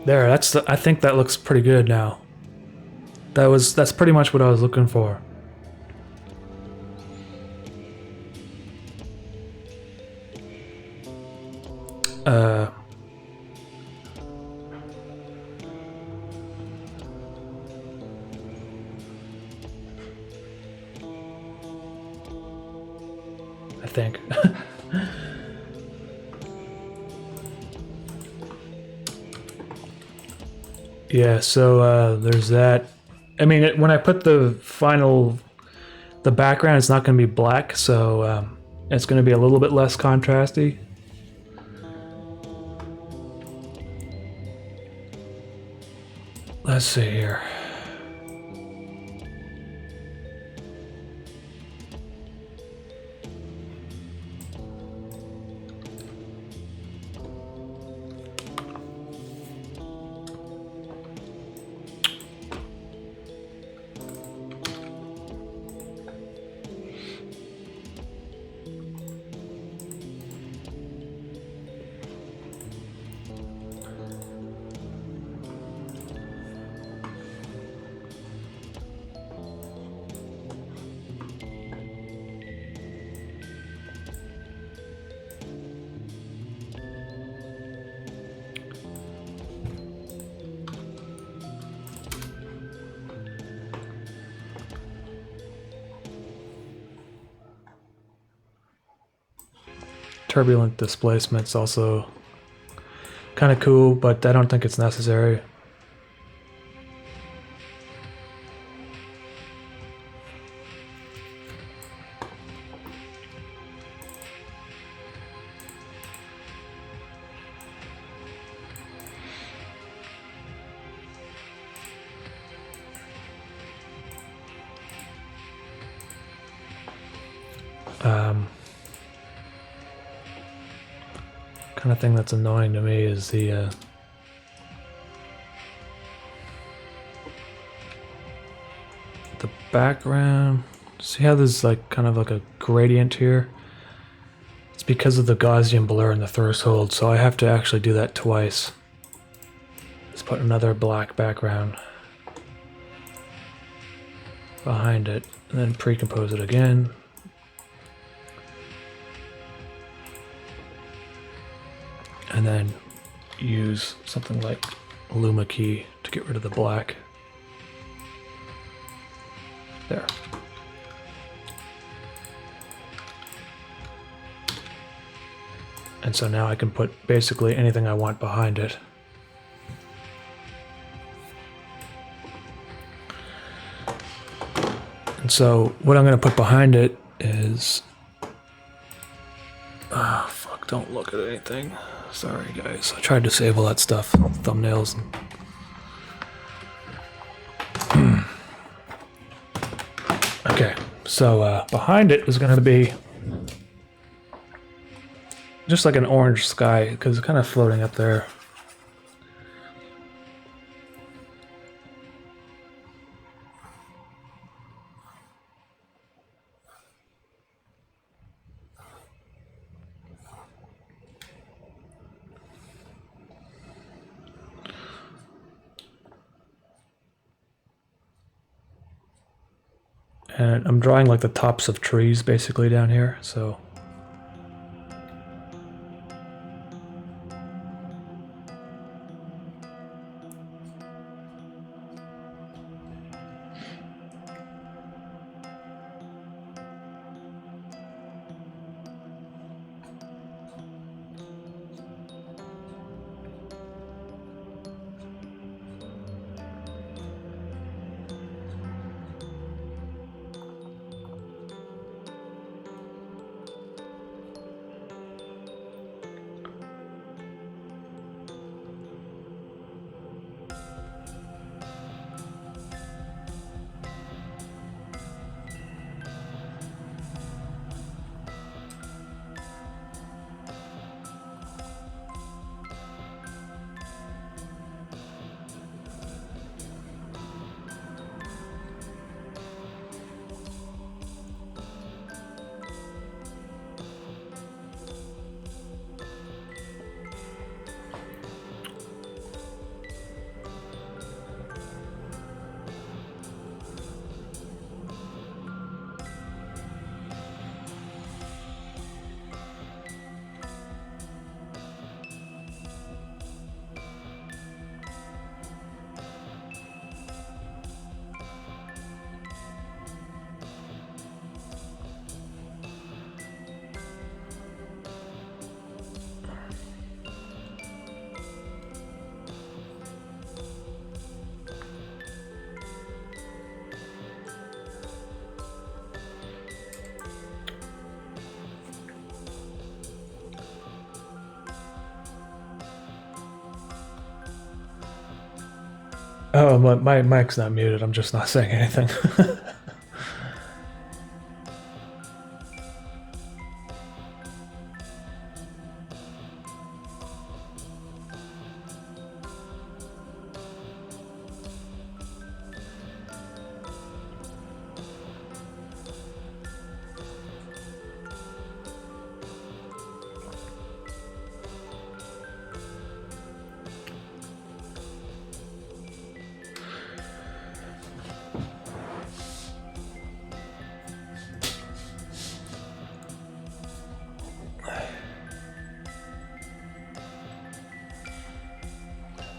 Speaker 1: There, I think that looks pretty good now. That's pretty much what I was looking for. I think. Yeah, so there's that. I mean, when I put the background, it's not going to be black, so it's going to be a little bit less contrasty. Let's see here. turbulent displacement's also kind of cool, but I don't think it's necessary. Kind of thing that's annoying to me is the background. See how there's like kind of like a gradient here? It's because of the Gaussian blur and the threshold, so I have to actually do that twice. Let's put another black background behind it, and then pre-compose it again. And then use something like Luma key to get rid of the black. There. And so now I can put basically anything I want behind it. And so what I'm going to put behind it is... Ah, fuck, don't look at anything. Sorry guys, I tried to disable that stuff, thumbnails. Okay, so behind it is going to be just like an orange sky, because it's kind of floating up there. And I'm drawing like the tops of trees basically down here, so. Oh, my mic's not muted, I'm just not saying anything.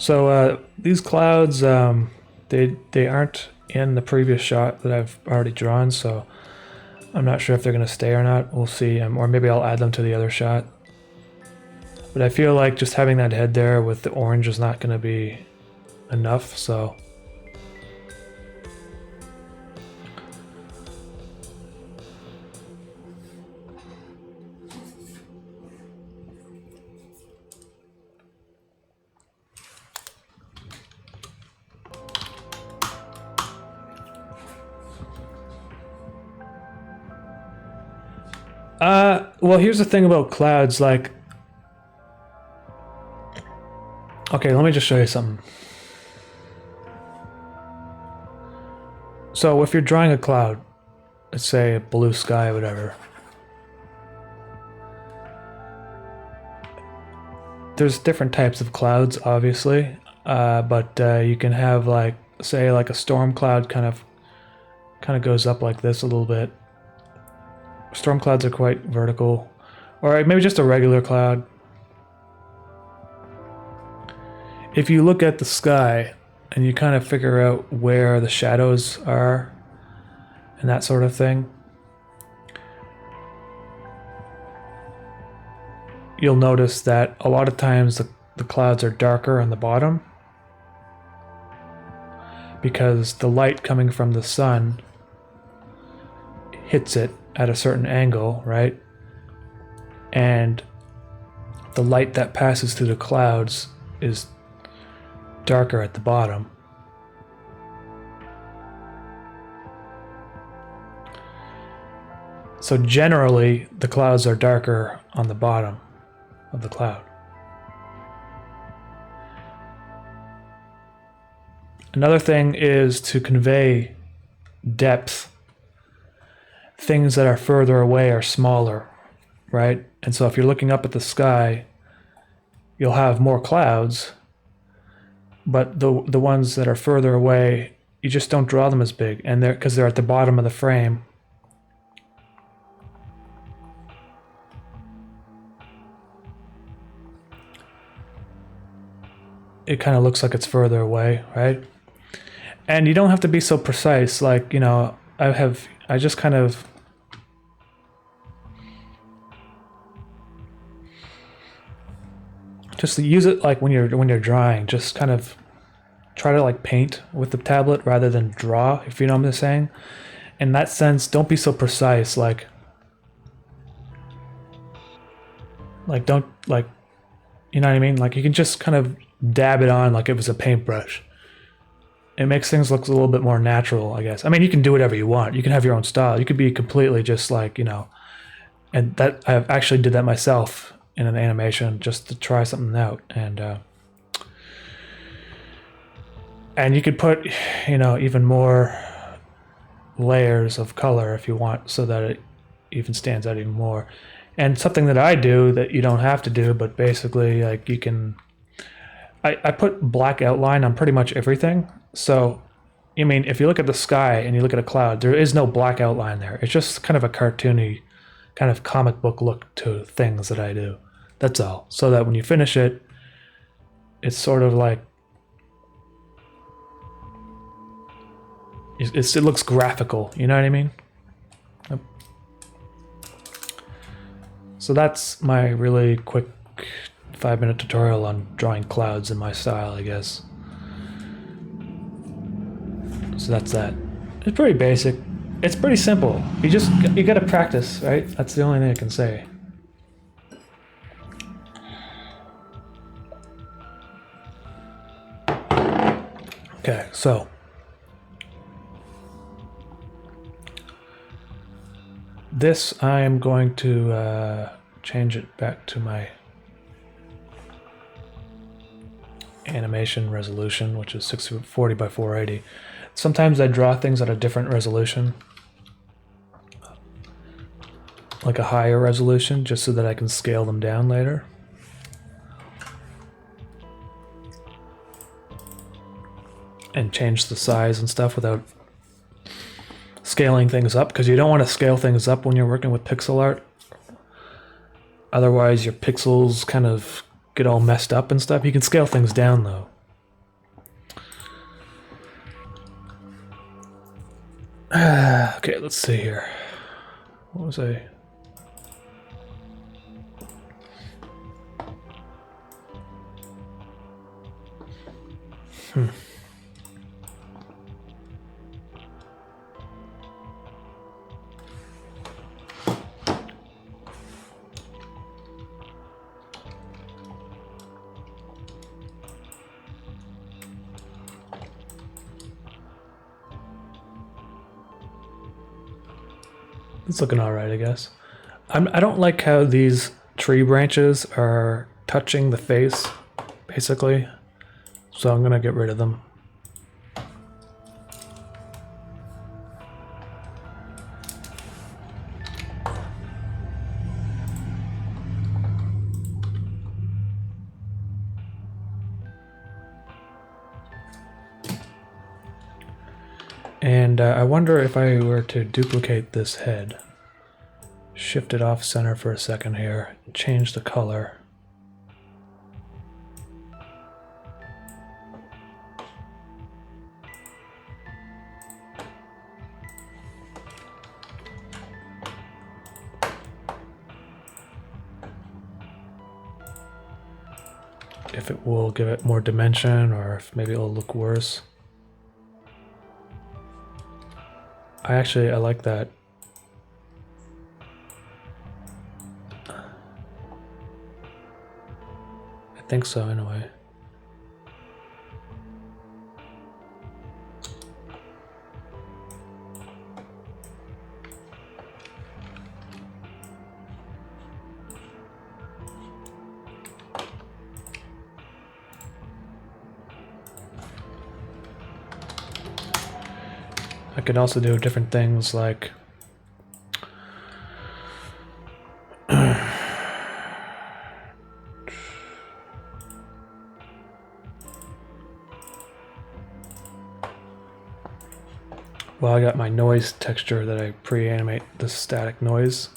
Speaker 1: So these clouds, they aren't in the previous shot that I've already drawn, so I'm not sure if they're going to stay or not. We'll see, or maybe I'll add them to the other shot. But I feel like just having that head there with the orange is not going to be enough, so... Well, here's the thing about clouds, like... Okay, let me just show you something. So, if you're drawing a cloud, let's say a blue sky, whatever, there's different types of clouds, obviously, but you can have, like, say, like a storm cloud kind of goes up like this a little bit. Storm clouds are quite vertical, or maybe just a regular cloud. If you look at the sky and you kind of figure out where the shadows are and that sort of thing, you'll notice that a lot of times the clouds are darker on the bottom because the light coming from the sun hits it at a certain angle, right? And the light that passes through the clouds is darker at the bottom. So generally, the clouds are darker on the bottom of the cloud. Another thing is to convey depth. Things that are further away are smaller, right? And so if you're looking up at the sky, you'll have more clouds, but the ones that are further away, you just don't draw them as big, and because they're at the bottom of the frame. It kind of looks like it's further away, right? And you don't have to be so precise. Like, you know, I just kind of just use it like when you're drawing. Just kind of try to like paint with the tablet rather than draw, if you know what I'm saying. In that sense, don't be so precise. Like don't, like, you know what I mean? Like, you can just kind of dab it on like it was a paintbrush. It makes things look a little bit more natural, I guess. I mean, you can do whatever you want. You can have your own style. You could be completely just like, you know, and that I actually did that myself in an animation just to try something out. And you could put, you know, even more layers of color if you want, so that it even stands out even more. And something that I do that you don't have to do, but basically, like, you can, I put black outline on pretty much everything. So, I mean, if you look at the sky and you look at a cloud, there is no black outline there. It's just kind of a cartoony, kind of comic book look to things that I do. That's all. So that when you finish it, it's sort of like, it looks graphical. You know what I mean? Yep. So that's my really quick 5-minute tutorial on drawing clouds in my style, I guess. So that's that. It's pretty basic. It's pretty simple. You gotta practice, right? That's the only thing I can say. Okay, so this I'm going to change it back to my animation resolution, which is 640 by 480. Sometimes I draw things at a different resolution, like a higher resolution, just so that I can scale them down later. And change the size and stuff without scaling things up, because you don't want to scale things up when you're working with pixel art. Otherwise your pixels kind of get all messed up and stuff. You can scale things down though. Okay, let's see here. What was I? It's looking all right, I guess. I don't like how these tree branches are touching the face, basically. So I'm gonna get rid of them. And I wonder if I were to duplicate this head, shift it off center for a second here, change the color. If it will give it more dimension, or if maybe it'll look worse. I like that. I think so, anyway. I can also do different things like well, I got my noise texture that I pre-animate the static noise.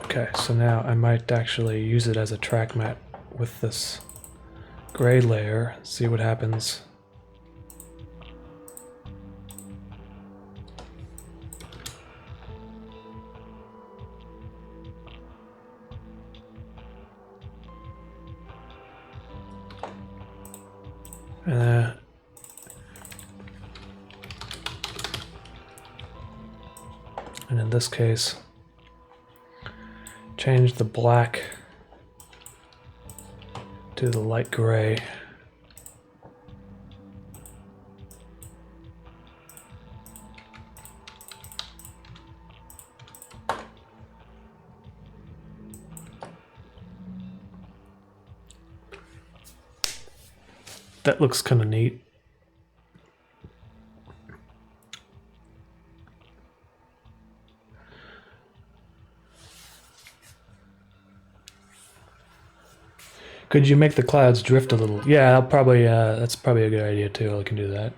Speaker 1: Okay, so now I might actually use it as a track mat with this gray layer, see what happens. And in this case, change the black to the light gray. That looks kind of neat. Could you make the clouds drift a little? Yeah, I'll probably, that's probably a good idea too. I can do that.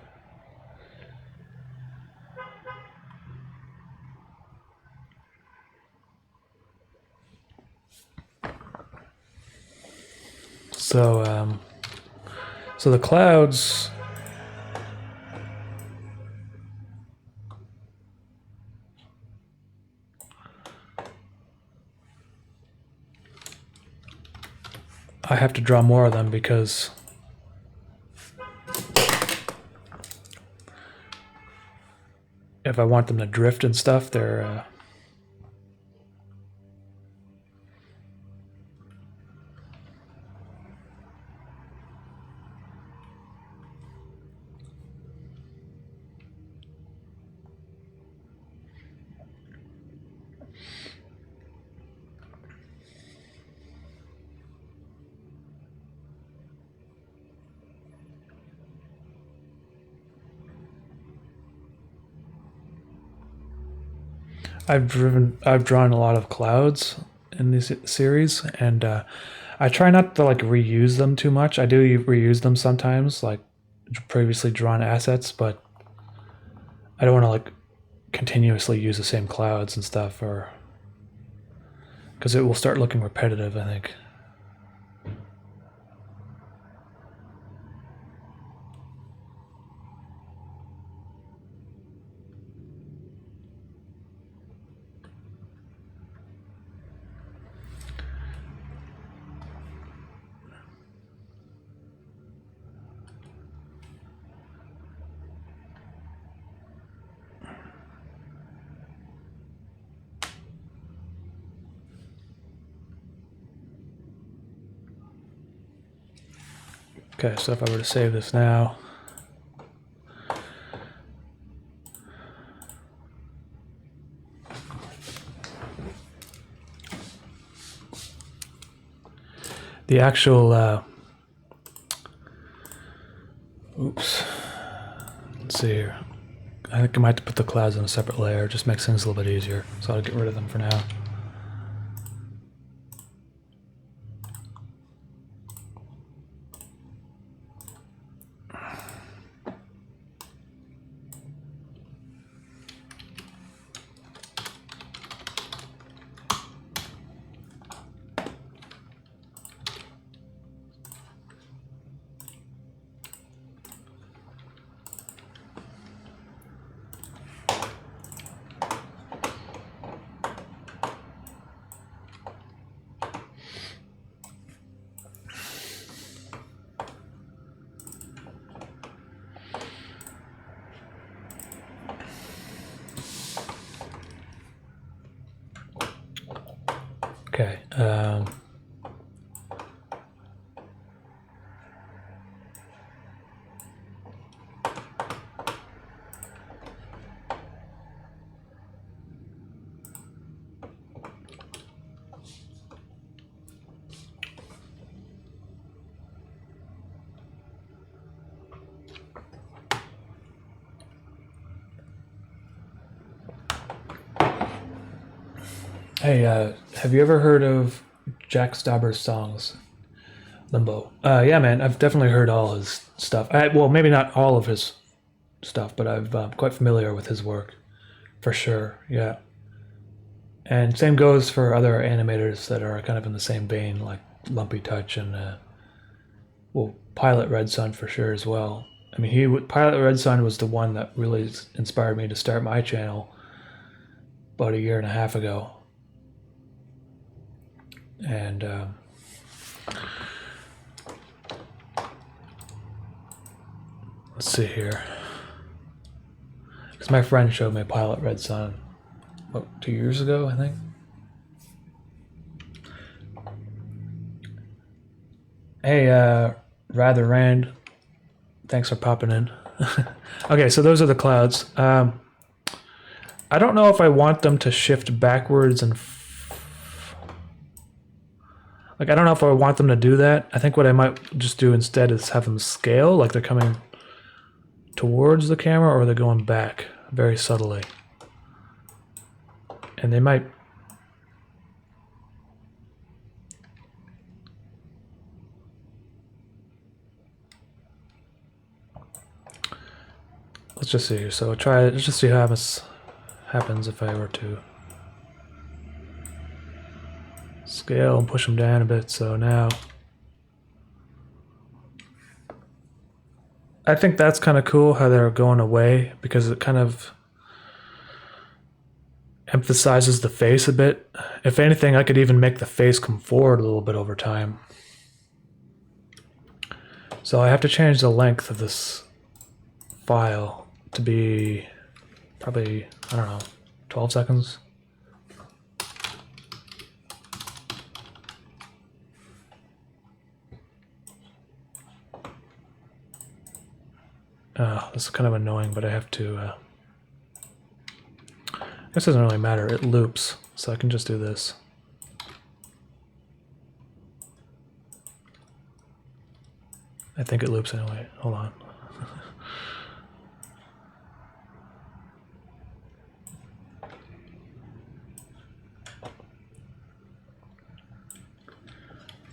Speaker 1: So the clouds, I have to draw more of them because if I want them to drift and stuff, they're I've drawn a lot of clouds in this series, and I try not to like reuse them too much. I do reuse them sometimes, like previously drawn assets, but I don't want to like continuously use the same clouds and stuff, or because it will start looking repetitive, I think. Okay, so if I were to save this now, the actual, oops, let's see here. I think I might have to put the clouds on a separate layer. It just makes things a little bit easier. So I'll get rid of them for now. Okay. Hey, have you ever heard of Jack Stauber's songs? Limbo. Yeah, man, I've definitely heard all his stuff. Well, maybe not all of his stuff, but I'm quite familiar with his work, for sure, yeah. And same goes for other animators that are kind of in the same vein, like Lumpy Touch and, well, Pilot Red Sun for sure as well. I mean, Pilot Red Sun was the one that really inspired me to start my channel about 1.5 years ago. And let's see here, because my friend showed me Pilot Red Sun, what, 2 years ago, I think. Hey, Rather Rand, thanks for popping in. Okay, so those are the clouds. I don't know if I want them to shift backwards and like, I don't know if I want them to do that. I think what I might just do instead is have them scale, like they're coming towards the camera or they're going back very subtly. And they might... Let's just see here. So let's just see how this happens if I were to scale and push them down a bit. So now I think that's kind of cool how they're going away, because it kind of emphasizes the face a bit. If anything, I could even make the face come forward a little bit over time. So I have to change the length of this file to be probably, I don't know, 12 seconds. This is kind of annoying, but I have to, I guess it doesn't really matter. It loops, so I can just do this. I think it loops anyway. Hold on.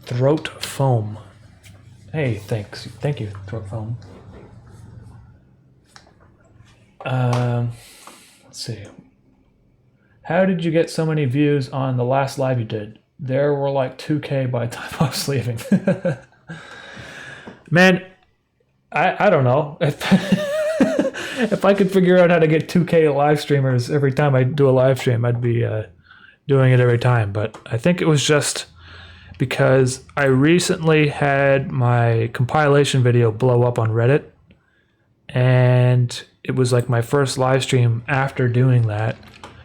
Speaker 1: Throat foam. Hey, thanks. Thank you, Throat foam. Let's see. How did you get so many views on the last live you did? There were like 2K by the time I was leaving. Man, I don't know. If I could figure out how to get 2K live streamers every time I do a live stream, I'd be doing it every time. But I think it was just because I recently had my compilation video blow up on Reddit, and it was like my first live stream after doing that.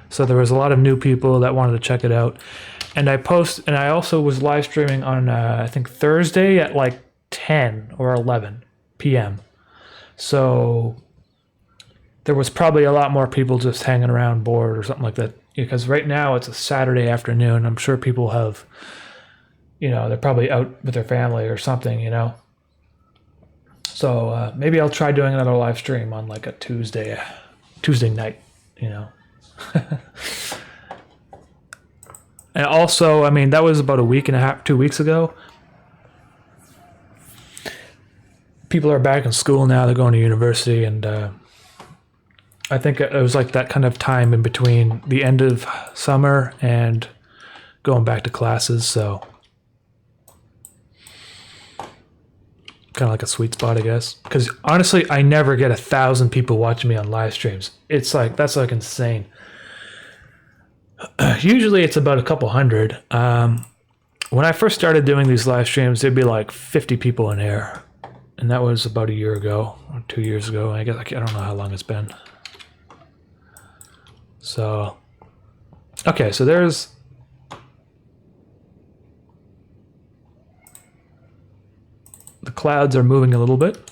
Speaker 1: So there was a lot of new people that wanted to check it out. And I also was live streaming on, I think Thursday at like 10 or 11 p.m. So there was probably a lot more people just hanging around bored or something like that. Because right now it's a Saturday afternoon. I'm sure people have, they're probably out with their family or something, So maybe I'll try doing another live stream on like a Tuesday night, And also, I mean, that was about a week and a half, 2 weeks ago. People are back in school now. They're going to university, and I think it was like that kind of time in between the end of summer and going back to classes. So kind of like a sweet spot, I guess. Because honestly, I never get 1,000 people watching me on live streams. It's like, that's like insane. Usually it's about a couple hundred. When I first started doing these live streams, there'd be like 50 people in here. And that was about a year ago, or 2 years ago. I guess I don't know how long it's been. So, okay, so there's the clouds are moving a little bit.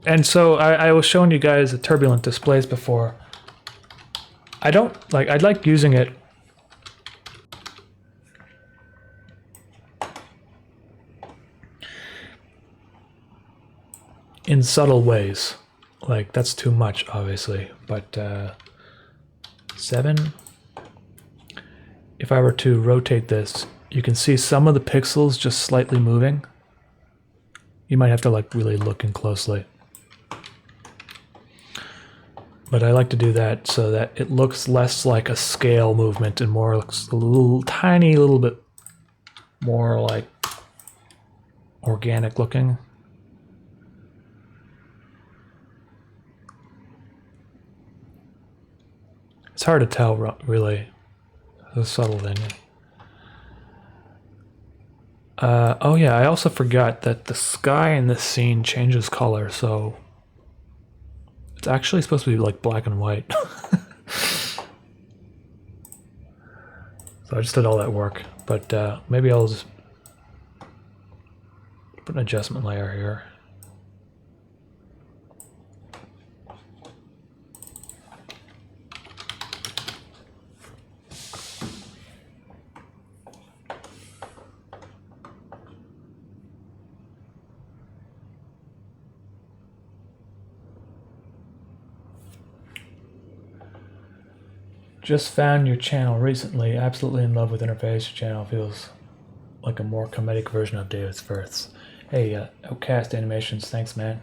Speaker 1: And so I was showing you guys the turbulent displays before. I like using it in subtle ways. Like, that's too much, obviously, but 7. If I were to rotate this, you can see some of the pixels just slightly moving. You might have to like really look in closely. But I like to do that so that it looks less like a scale movement and more looks a tiny little bit more like organic looking. It's hard to tell, really. It's a subtle thing. Oh yeah, I also forgot that the sky in this scene changes color, so it's actually supposed to be like black and white. So I just did all that work, but maybe I'll just put an adjustment layer here. Just found your channel recently. Absolutely in love with Interface. Your channel feels like a more comedic version of David's Firths. Hey, Outcast Animations, thanks, man.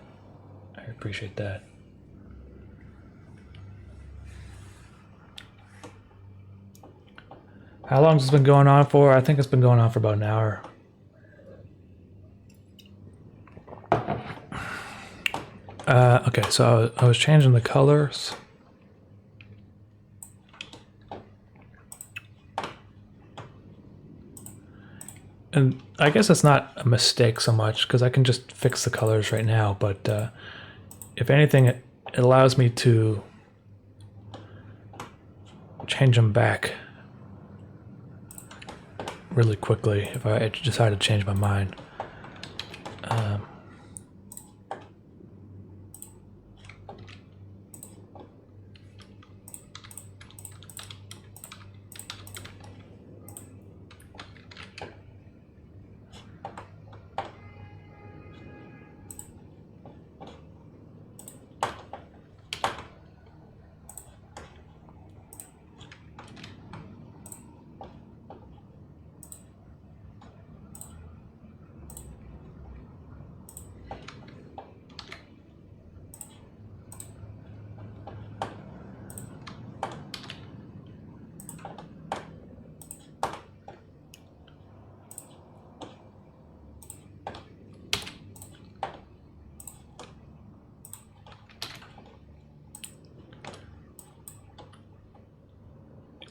Speaker 1: I appreciate that. How long has this been going on for? I think it's been going on for about an hour. Okay, so I was changing the colors. And I guess it's not a mistake so much because I can just fix the colors right now, but if anything, it allows me to change them back really quickly if I decide to change my mind.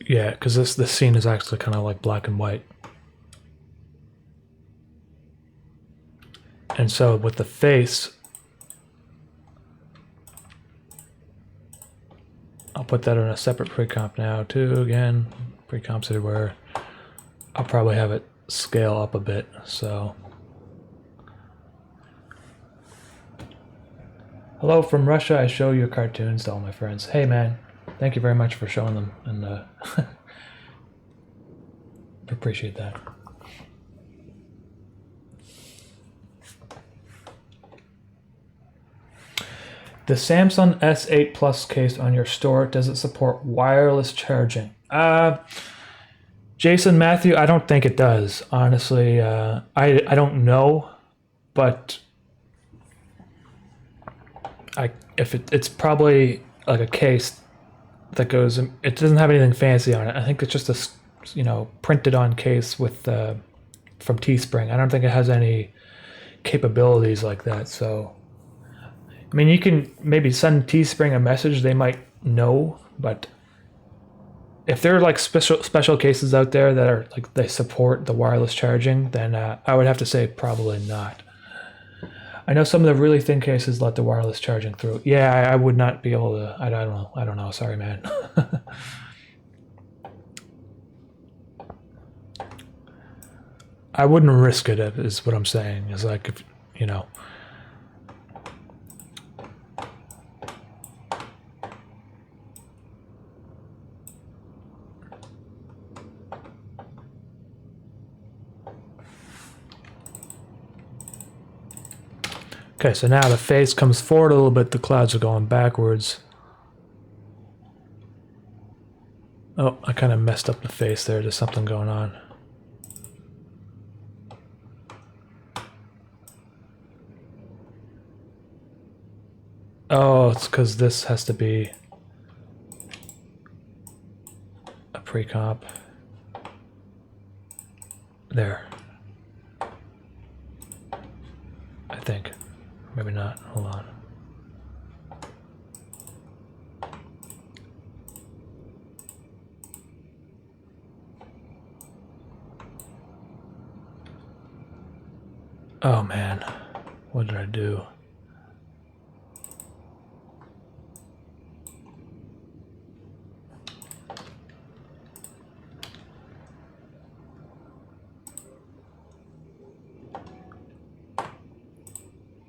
Speaker 1: Yeah, because this scene is actually kind of like black and white. And so with the face, I'll put that in a separate pre-comp now too. Again, pre-comps everywhere. I'll probably have it scale up a bit, so. Hello from Russia, I show your cartoons to all my friends. Hey man, thank you very much for showing them, and appreciate that. The Samsung S8 Plus case on your store, does it support wireless charging? Jason, Matthew, I don't think it does. Honestly, I don't know, but it's probably like a case that goes. It doesn't have anything fancy on it. I think it's just a printed on case with from Teespring. I don't think it has any capabilities like that. So. I mean, you can maybe send Teespring a message, they might know, but if there are like special cases out there that are like they support the wireless charging, then I would have to say probably not. I know some of the really thin cases let the wireless charging through. Yeah, I would not be able to. I don't know. Sorry, man. I wouldn't risk it. Is what I'm saying. Is like if you know. Okay, so now the face comes forward a little bit, the clouds are going backwards. Oh, I kind of messed up the face there, there's something going on. Oh, it's because this has to be a pre-comp. There. I think. Maybe not. Hold on. Oh man, what did I do?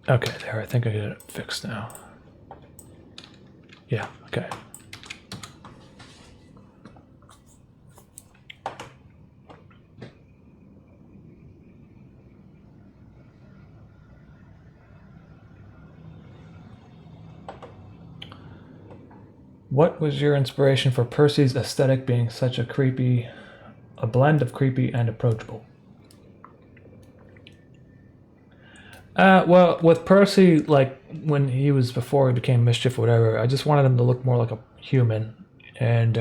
Speaker 1: Okay, there, I think I got it fixed now. Yeah, okay. What was your inspiration for Percy's aesthetic being such a blend of creepy and approachable? Well, with Percy, like when before he became Mischief or whatever, I just wanted him to look more like a human. And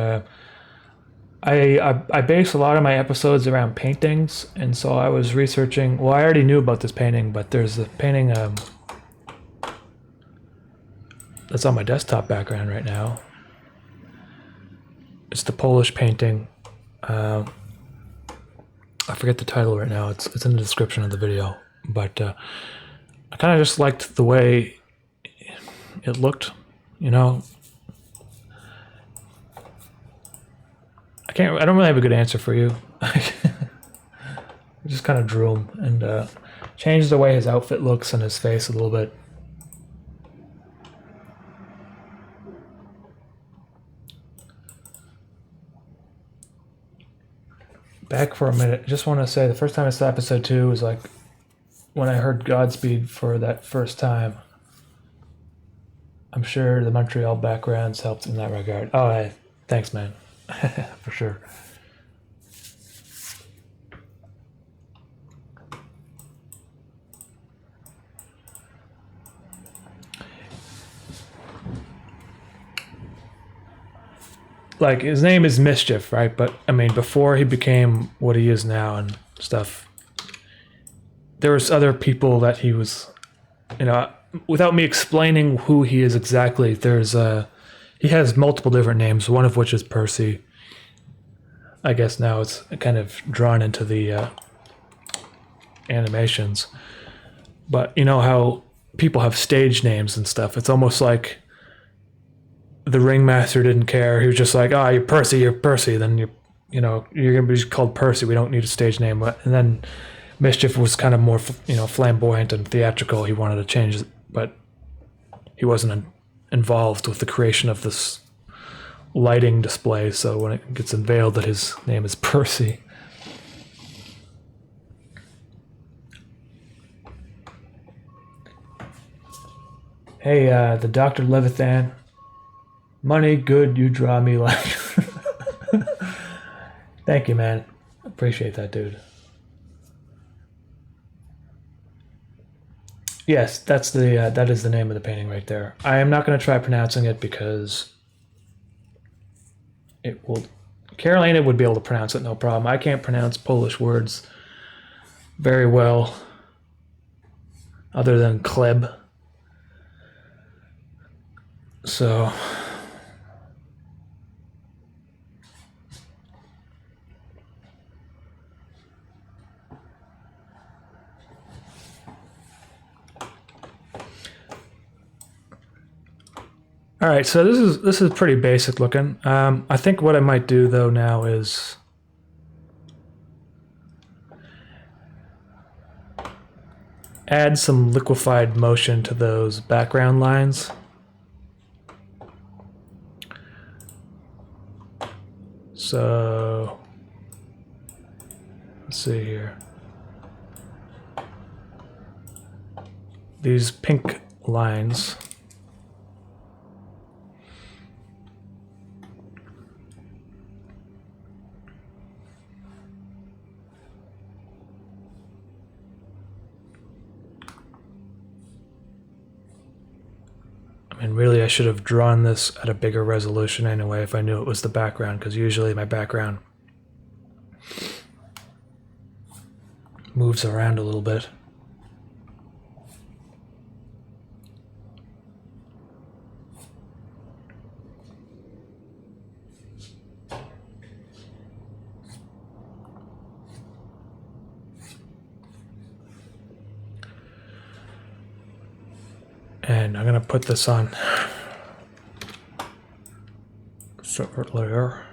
Speaker 1: I base a lot of my episodes around paintings. And so I was researching, well, I already knew about this painting, but there's a painting that's on my desktop background right now. It's the Polish painting. I forget the title right now. It's in the description of the video. But I kind of just liked the way it looked, you know. I don't really have a good answer for you. I just kind of drew him and changed the way his outfit looks and his face a little bit. Back for a minute, I just want to say the first time I saw episode 2 was like when I heard Godspeed for that first time. I'm sure the Montreal backgrounds helped in that regard. Oh, hey, thanks, man. For sure. Like, his name is Mischief, right? But, I mean, before he became what he is now and stuff, there was other people that he was, you know, without me explaining who he is exactly, he has multiple different names, one of which is Percy. I guess now it's kind of drawn into the animations. But you know how people have stage names and stuff? It's almost like the ringmaster didn't care. He was just like, you're Percy. Then you know, you're gonna be called Percy. We don't need a stage name. And then Mischief was kind of more, you know, flamboyant and theatrical. He wanted to change it, but he wasn't involved with the creation of this lighting display. So when it gets unveiled that his name is Percy. Hey, the Dr. Levithan. Money, good, you draw me like. Thank you, man. Appreciate that, dude. Yes, that's the that is the name of the painting right there. I am not going to try pronouncing it because it will. Carolina would be able to pronounce it, no problem. I can't pronounce Polish words very well, other than chleb. So. All right, so this is pretty basic looking. I think what I might do though now is add some liquefied motion to those background lines. So let's see here. These pink lines. And really I should have drawn this at a bigger resolution anyway if I knew it was the background, because usually my background moves around a little bit. And I'm going to put this on separate layer.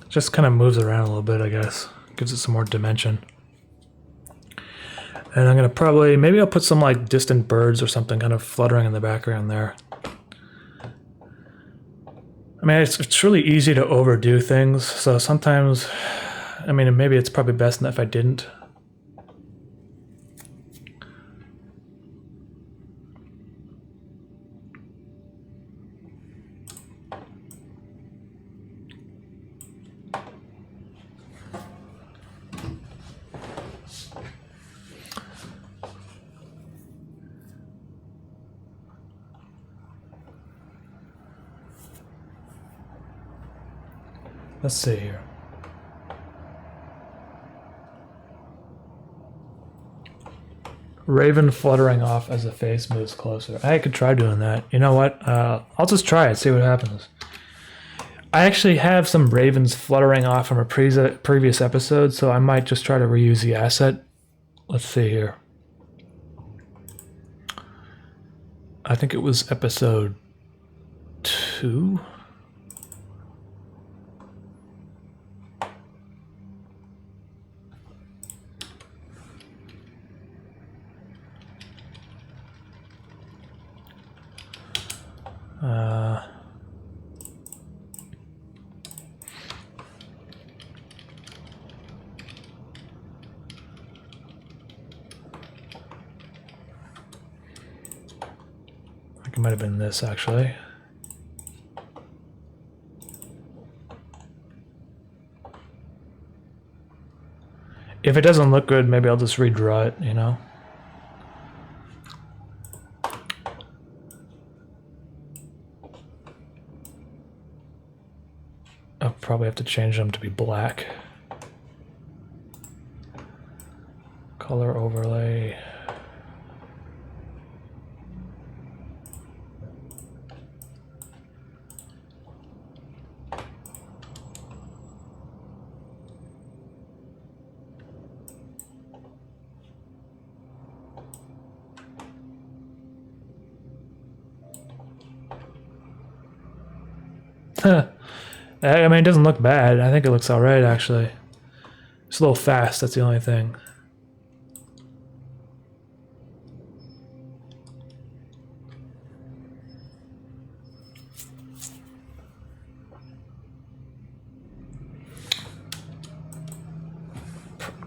Speaker 1: Just kind of moves around a little bit, I guess. Gives it some more dimension. And I'm going to probably, maybe I'll put some like distant birds or something kind of fluttering in the background there. I mean, it's really easy to overdo things. So sometimes, I mean, maybe it's probably best if I didn't. Let's see here. Raven fluttering off as the face moves closer. I could try doing that. You know what? I'll just try it, see what happens. I actually have some ravens fluttering off from a previous episode, so I might just try to reuse the asset. Let's see here. I think it was episode 2. I think it might have been this actually. If it doesn't look good, maybe I'll just redraw it, you know? I'll probably have to change them to be black. Color overlay. I mean, it doesn't look bad. I think it looks alright, actually. It's a little fast, that's the only thing.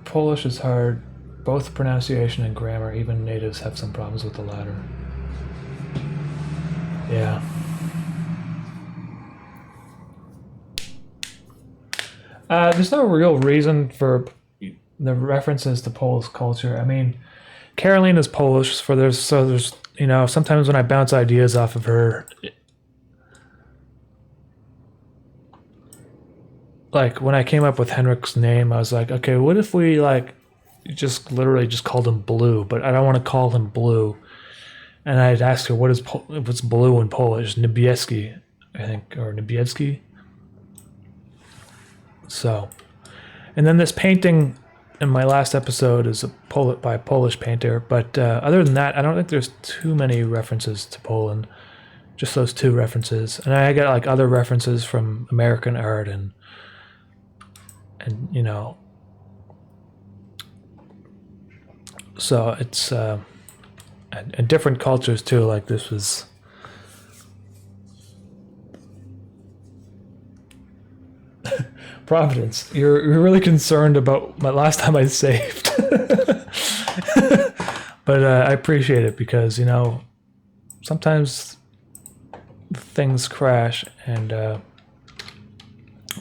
Speaker 1: Polish is hard. Both pronunciation and grammar, even natives have some problems with the latter. Yeah. There's no real reason for the references to Polish culture. I mean, Caroline is Polish, so there's you know, sometimes when I bounce ideas off of her, like when I came up with Henrik's name, I was like, okay, what if we like just literally just called him Blue, but I don't want to call him Blue. And I'd ask her, what's blue in Polish? Niebieski, I think, or Niebieski. So, and then this painting in my last episode is by a Polish painter, but other than that, I don't think there's too many references to Poland. Just those two references, and I got like other references from American art and you know, so it's and different cultures too. Like this was. Providence, you're really concerned about my last time I saved. But I appreciate it because, you know, sometimes things crash and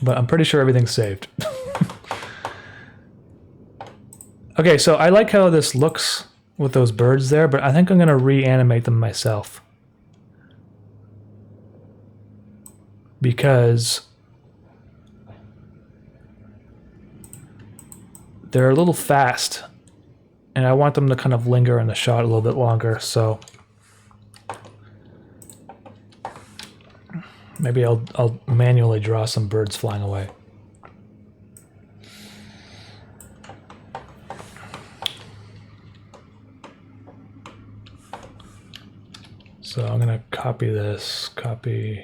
Speaker 1: but I'm pretty sure everything's saved. Okay, so I like how this looks with those birds there, but I think I'm going to reanimate them myself. Because they're a little fast, and I want them to kind of linger in the shot a little bit longer, so maybe I'll manually draw some birds flying away. So I'm gonna copy this, copy.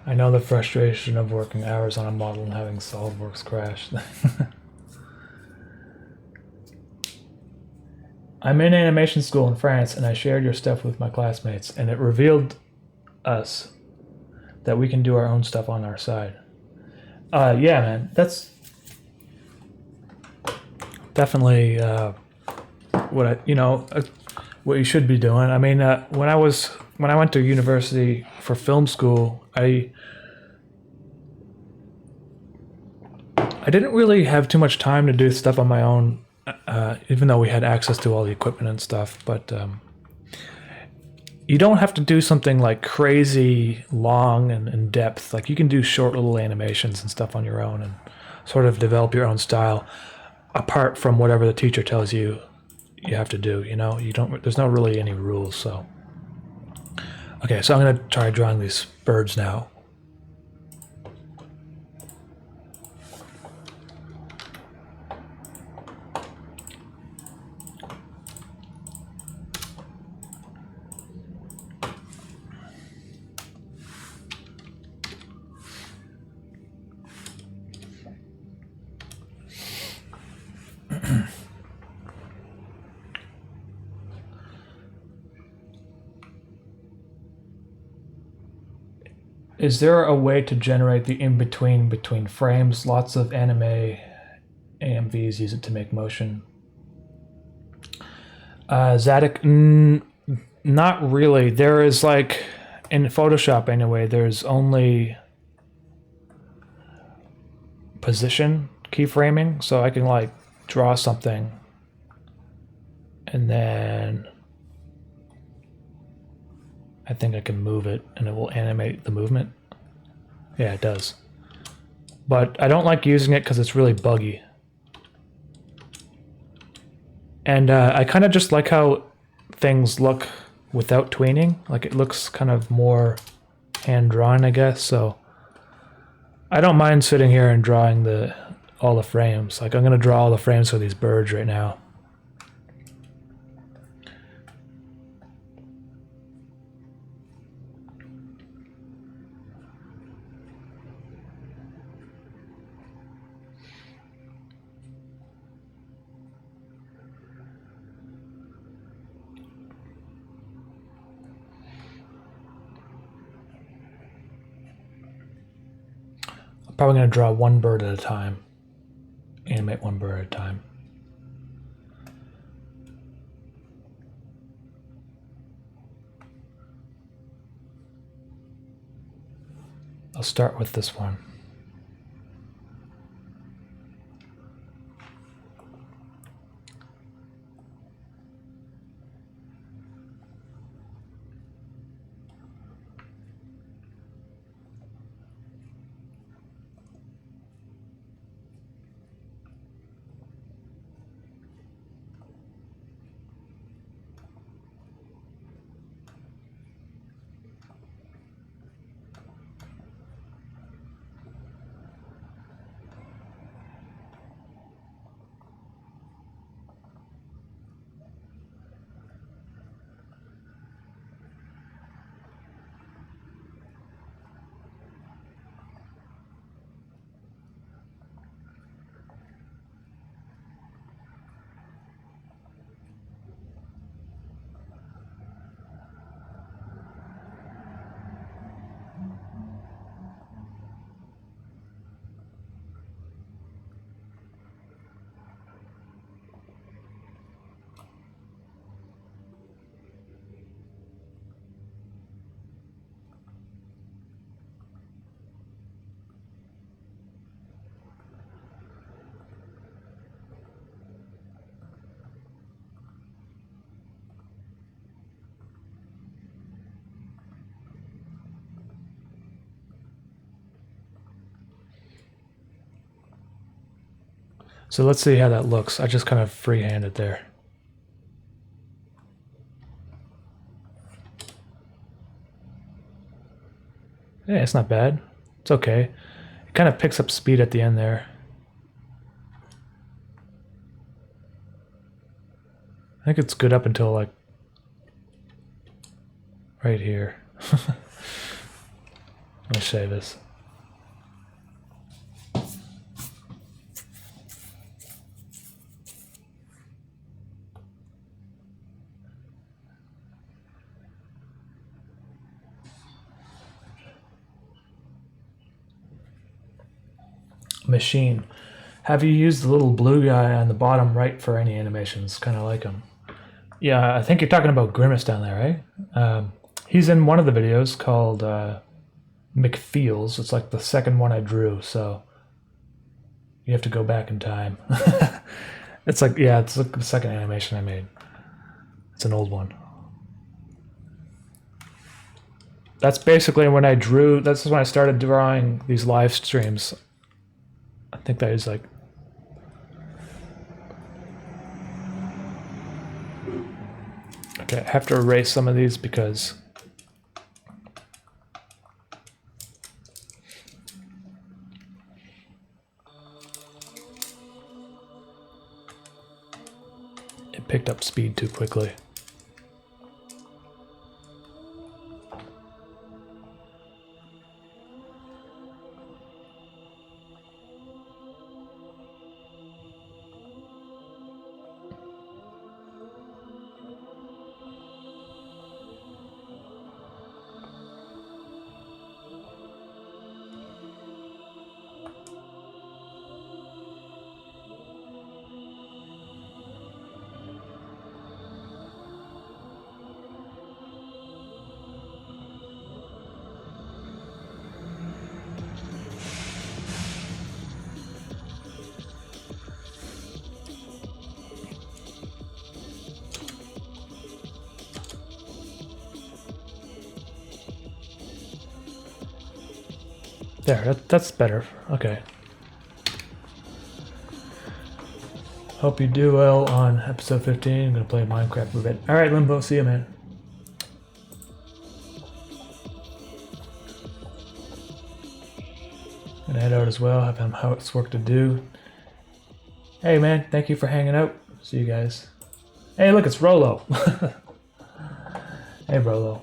Speaker 1: I know the frustration of working hours on a model and having SolidWorks crash. I'm in animation school in France and I shared your stuff with my classmates and it revealed us that we can do our own stuff on our side. Yeah, man, that's definitely what you should be doing. I mean, when I went to university for film school, I didn't really have too much time to do stuff on my own, even though we had access to all the equipment and stuff. But you don't have to do something like crazy long and in depth. Like you can do short little animations and stuff on your own. And sort of develop your own style apart from whatever the teacher tells you you have to do, you know? You don't, there's not really any rules, so. Okay, so I'm gonna try drawing these birds now. Is there a way to generate the in-between between frames? Lots of anime AMVs use it to make motion. Zadig, not really. There is like, in Photoshop anyway, there's only position keyframing. So I can like draw something and then I think I can move it and it will animate the movement. Yeah, it does. But I don't like using it because it's really buggy. And I kind of just like how things look without tweening. Like it looks kind of more hand-drawn, I guess. So I don't mind sitting here and drawing all the frames. Like I'm going to draw all the frames for these birds right now. Probably going to draw one bird at a time. Animate one bird at a time. I'll start with this one. So let's see how that looks. I just kind of freehanded there. Yeah, it's not bad. It's okay. It kind of picks up speed at the end there. I think it's good up until like right here. Let me save this. Machine. Have you used the little blue guy on the bottom right for any animations? Kind of like him. Yeah, I think you're talking about Grimace down there, right? He's in one of the videos called McFeels. It's like the second one I drew, so you have to go back in time. It's like, yeah, it's like the second animation I made. It's an old one. That's basically when I drew, that's when I started drawing these live streams. think that is like... Okay, I have to erase some of these because it picked up speed too quickly. There, that's better. Okay. Hope you do well on episode 15. I'm gonna play Minecraft a bit. Alright, Limbo, see you, man. Gonna head out as well, have some housework to do. Hey man, thank you for hanging out. See you guys. Hey look, it's Rolo. Hey Rolo.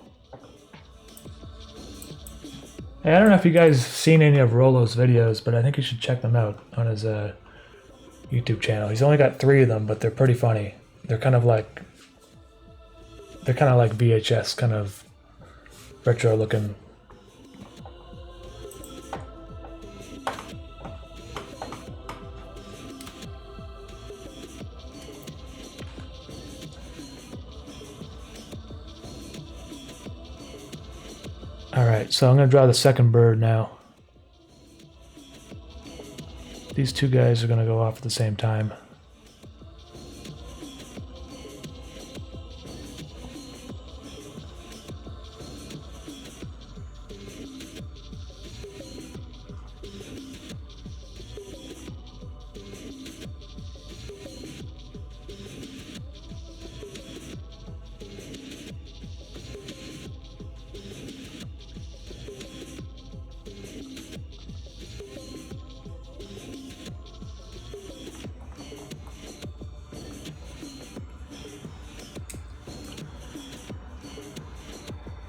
Speaker 1: Hey, I don't know if you guys seen any of Rolo's videos, but I think you should check them out on his YouTube channel. He's only got 3 of them, but they're pretty funny. They're kind of like VHS, kind of retro looking. Alright, so I'm going to draw the second bird now. These 2 guys are going to go off at the same time.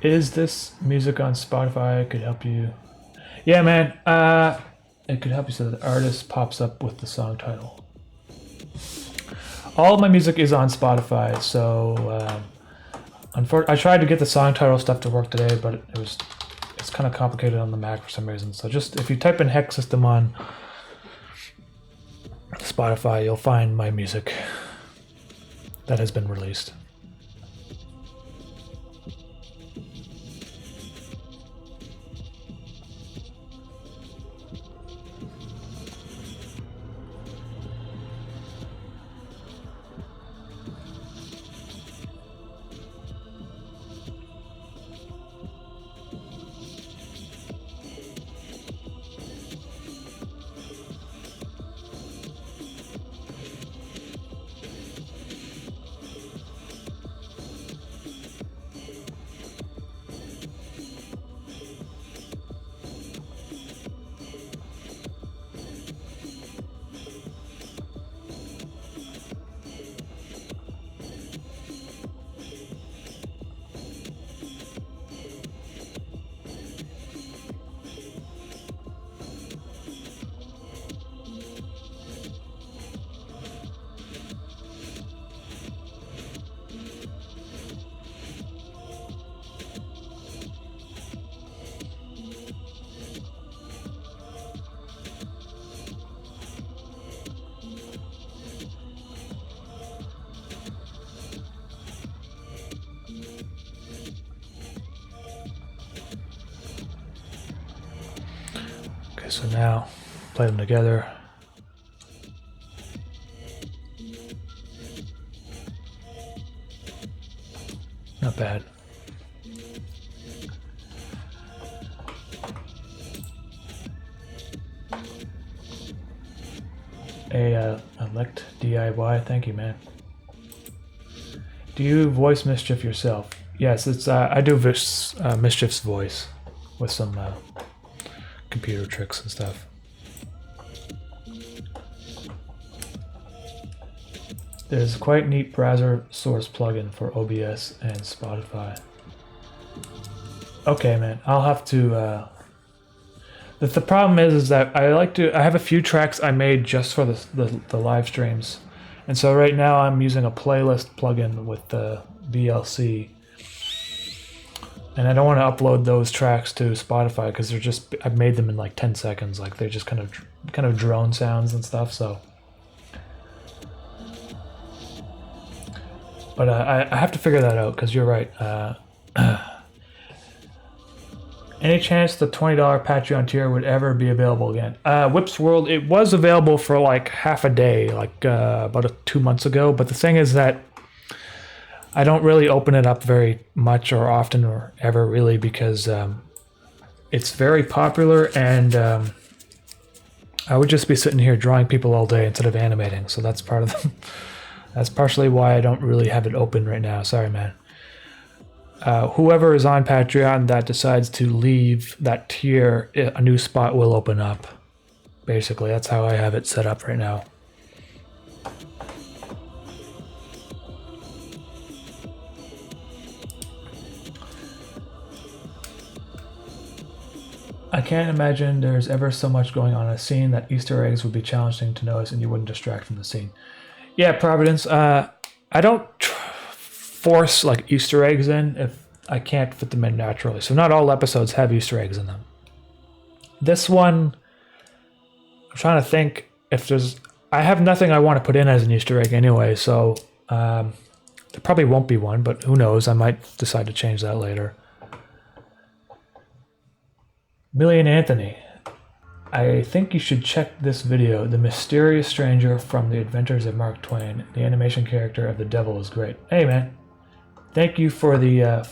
Speaker 1: Is this music on Spotify? It could help you. Yeah, man. It could help you so that the artist pops up with the song title. All of my music is on Spotify, so I tried to get the song title stuff to work today, but it's kind of complicated on the Mac for some reason. So just if you type in Hex System on Spotify, you'll find my music that has been released. So now, play them together. Not bad. a elect DIY. Thank you, man. Do you voice Mischief yourself? Yes, it's I do Mischief's voice with some computer tricks and stuff. There's a quite neat browser source plugin for OBS and Spotify. Okay, man, I'll have to. The problem is that I have a few tracks I made just for the live streams, and so right now I'm using a playlist plugin with the VLC, and I don't want to upload those tracks to Spotify because they're just I've made them in like 10 seconds, like they're just kind of drone sounds and stuff. So, but I have to figure that out because you're right. Any chance the $20 Patreon tier would ever be available again? Whips World, it was available for like half a day, like about 2 months ago. But the thing is that I don't really open it up very much or often or ever really because it's very popular and I would just be sitting here drawing people all day instead of animating. So that's part of that's partially why I don't really have it open right now. Sorry, man. Whoever is on Patreon that decides to leave that tier, a new spot will open up. Basically, that's how I have it set up right now. I can't imagine there's ever so much going on in a scene that Easter eggs would be challenging to notice and you wouldn't distract from the scene. Yeah, Providence, I don't force like Easter eggs in if I can't fit them in naturally. So not all episodes have Easter eggs in them. This one, I'm trying to think if there's... I have nothing I want to put in as an Easter egg anyway, so there probably won't be one, but who knows? I might decide to change that later. Million Anthony, I think you should check this video. The mysterious stranger from the Adventures of Mark Twain. The animation character of the devil is great. Hey, man. Thank you for the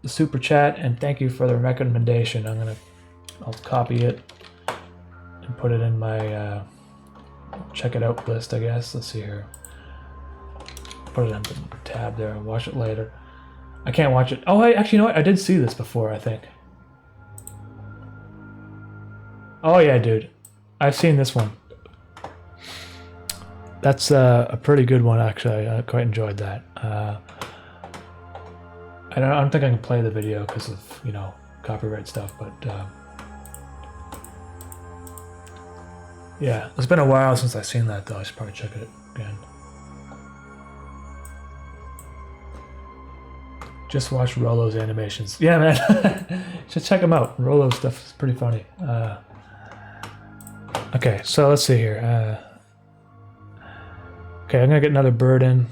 Speaker 1: super chat and thank you for the recommendation. I'll copy it and put it in my check it out list, I guess. Let's see here. Put it in the tab there and watch it later. I can't watch it. Oh, actually, you know what? I did see this before, I think. Oh yeah, dude. I've seen this one. That's a pretty good one, actually. I quite enjoyed that. I don't think I can play the video because of, you know, copyright stuff, but yeah, it's been a while since I've seen that though. I should probably check it again. Just watch Rollo's animations. Yeah, man. Should check them out. Rollo's stuff is pretty funny. Okay, so let's see here. Okay, I'm gonna get another bird in.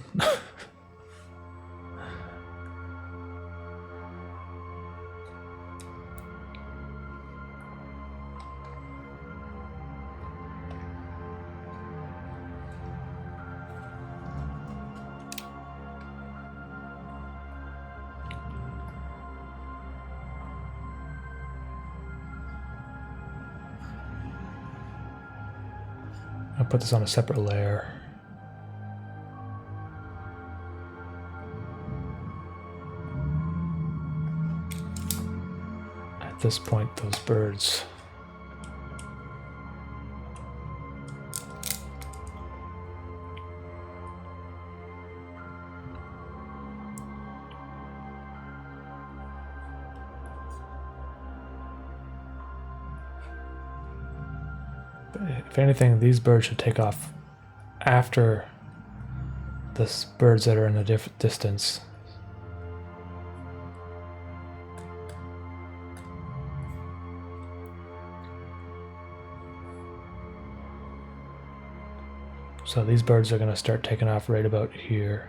Speaker 1: I'll put this on a separate layer. At this point, those birds. If anything, these birds should take off after the birds that are in a different distance. So these birds are going to start taking off right about here.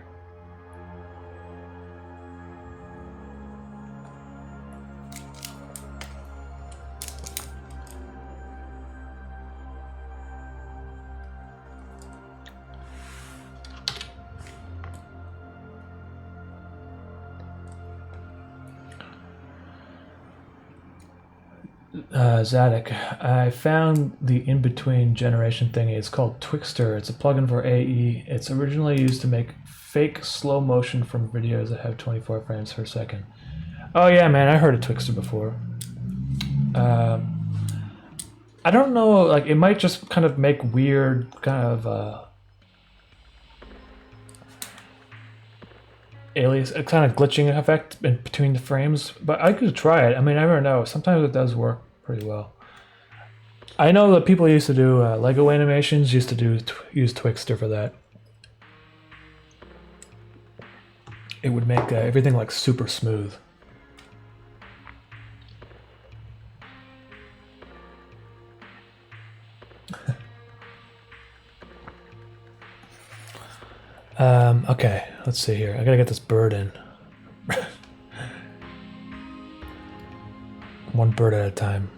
Speaker 1: Zadok, I found the in-between generation thingy. It's called Twixtor. It's a plugin for AE. It's originally used to make fake slow motion from videos that have 24 frames per second. Oh yeah, man, I heard of Twixtor before. I don't know, like, it might just kind of make weird kind of alias, a kind of glitching effect in between the frames, but I could try it. I mean, I never know. Sometimes it does work pretty well. I know that people used to do Lego animations used to use Twixtor for that. It would make everything like super smooth. Okay, let's see here. I gotta get this bird in. One bird at a time.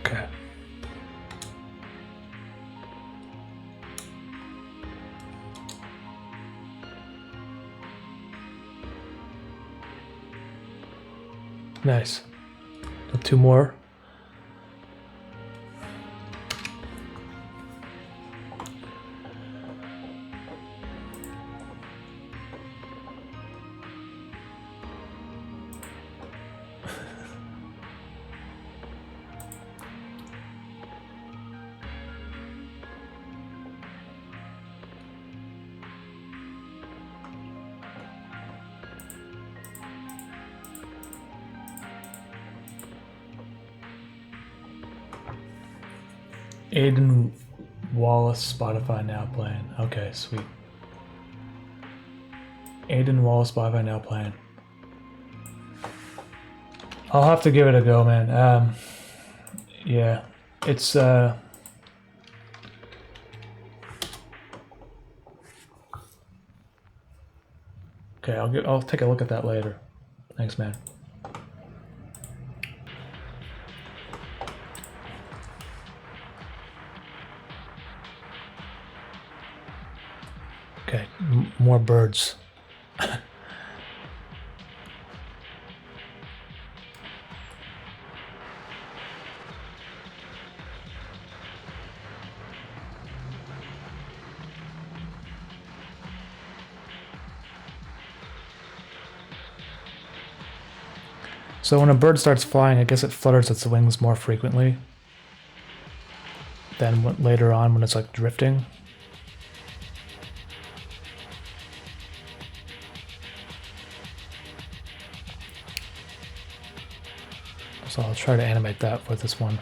Speaker 1: Okay. Nice. Two more. Aiden Wallace, Spotify now playing. Okay, sweet. Aiden Wallace, Spotify now playing. I'll have to give it a go, man. Yeah, it's okay. I'll take a look at that later. Thanks, man. Okay, more birds. So when a bird starts flying, I guess it flutters its wings more frequently than later on when it's like drifting. So I'll try to animate that for this one.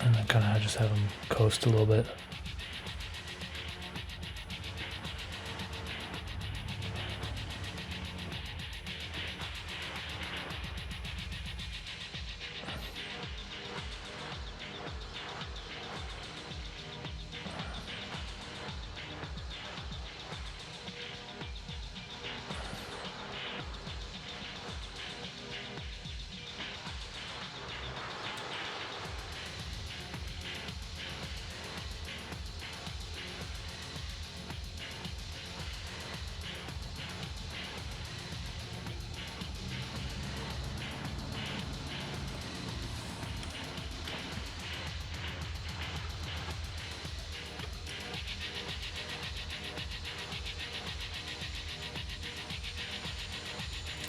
Speaker 1: And then kind of just have them coast a little bit.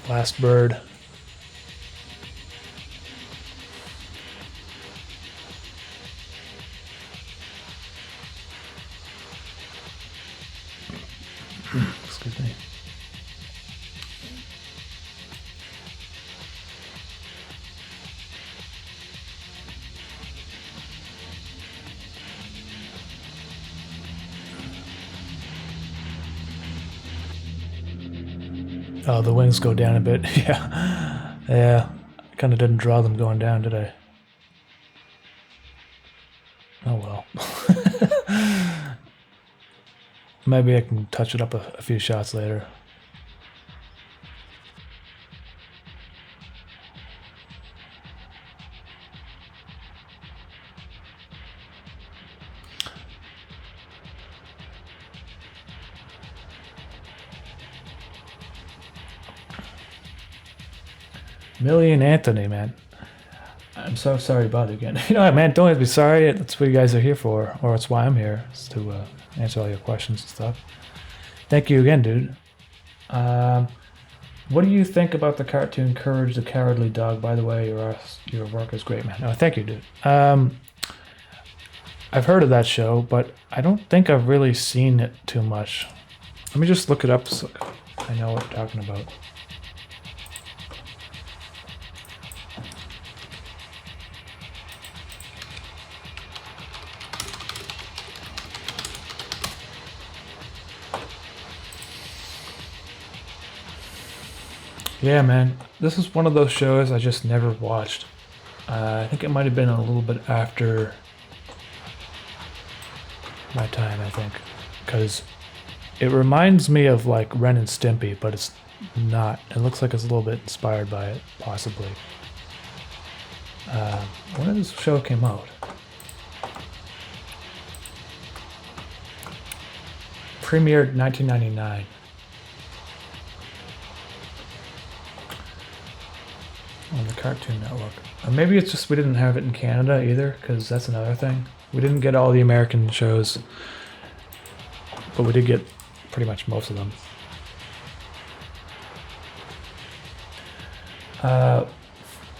Speaker 1: Last bird. Excuse me. Oh, the wings go down a bit. Yeah. Yeah. I kind of didn't draw them going down, did I? Oh well. Maybe I can touch it up a few shots later. Millie and Anthony, man. I'm so sorry to bother you again. You know, man, don't have to be sorry. That's what you guys are here for, or it's why I'm here, is to answer all your questions and stuff. Thank you again, dude. What do you think about the cartoon Courage the Cowardly Dog? By the way, your work is great, man. Oh, thank you, dude. I've heard of that show, but I don't think I've really seen it too much. Let me just look it up so I know what you're talking about. Yeah, man. This is one of those shows I just never watched. I think it might have been a little bit after my time, I think. Because it reminds me of like Ren and Stimpy, but it's not. It looks like it's a little bit inspired by it, possibly. When did this show came out? Premiered 1999. On the Cartoon Network. Or maybe it's just we didn't have it in Canada either, because that's another thing. We didn't get all the American shows, but we did get pretty much most of them.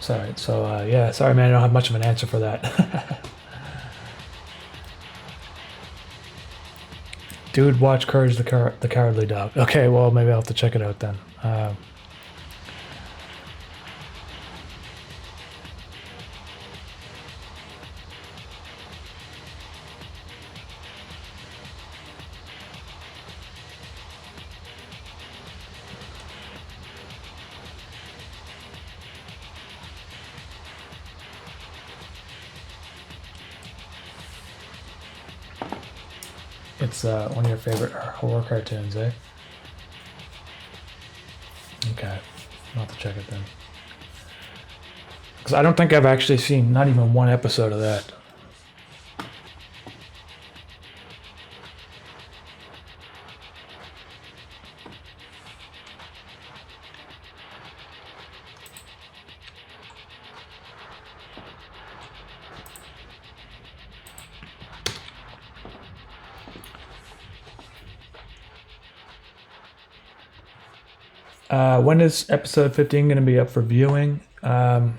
Speaker 1: Sorry, so yeah, sorry man, I don't have much of an answer for that. Dude, watch Courage the Cowardly Dog. Okay, well maybe I'll have to check it out then. It's one of your favorite horror cartoons, eh? Okay, I'll have to check it then. Because I don't think I've actually seen not even one episode of that. When is episode 15 going to be up for viewing? Well,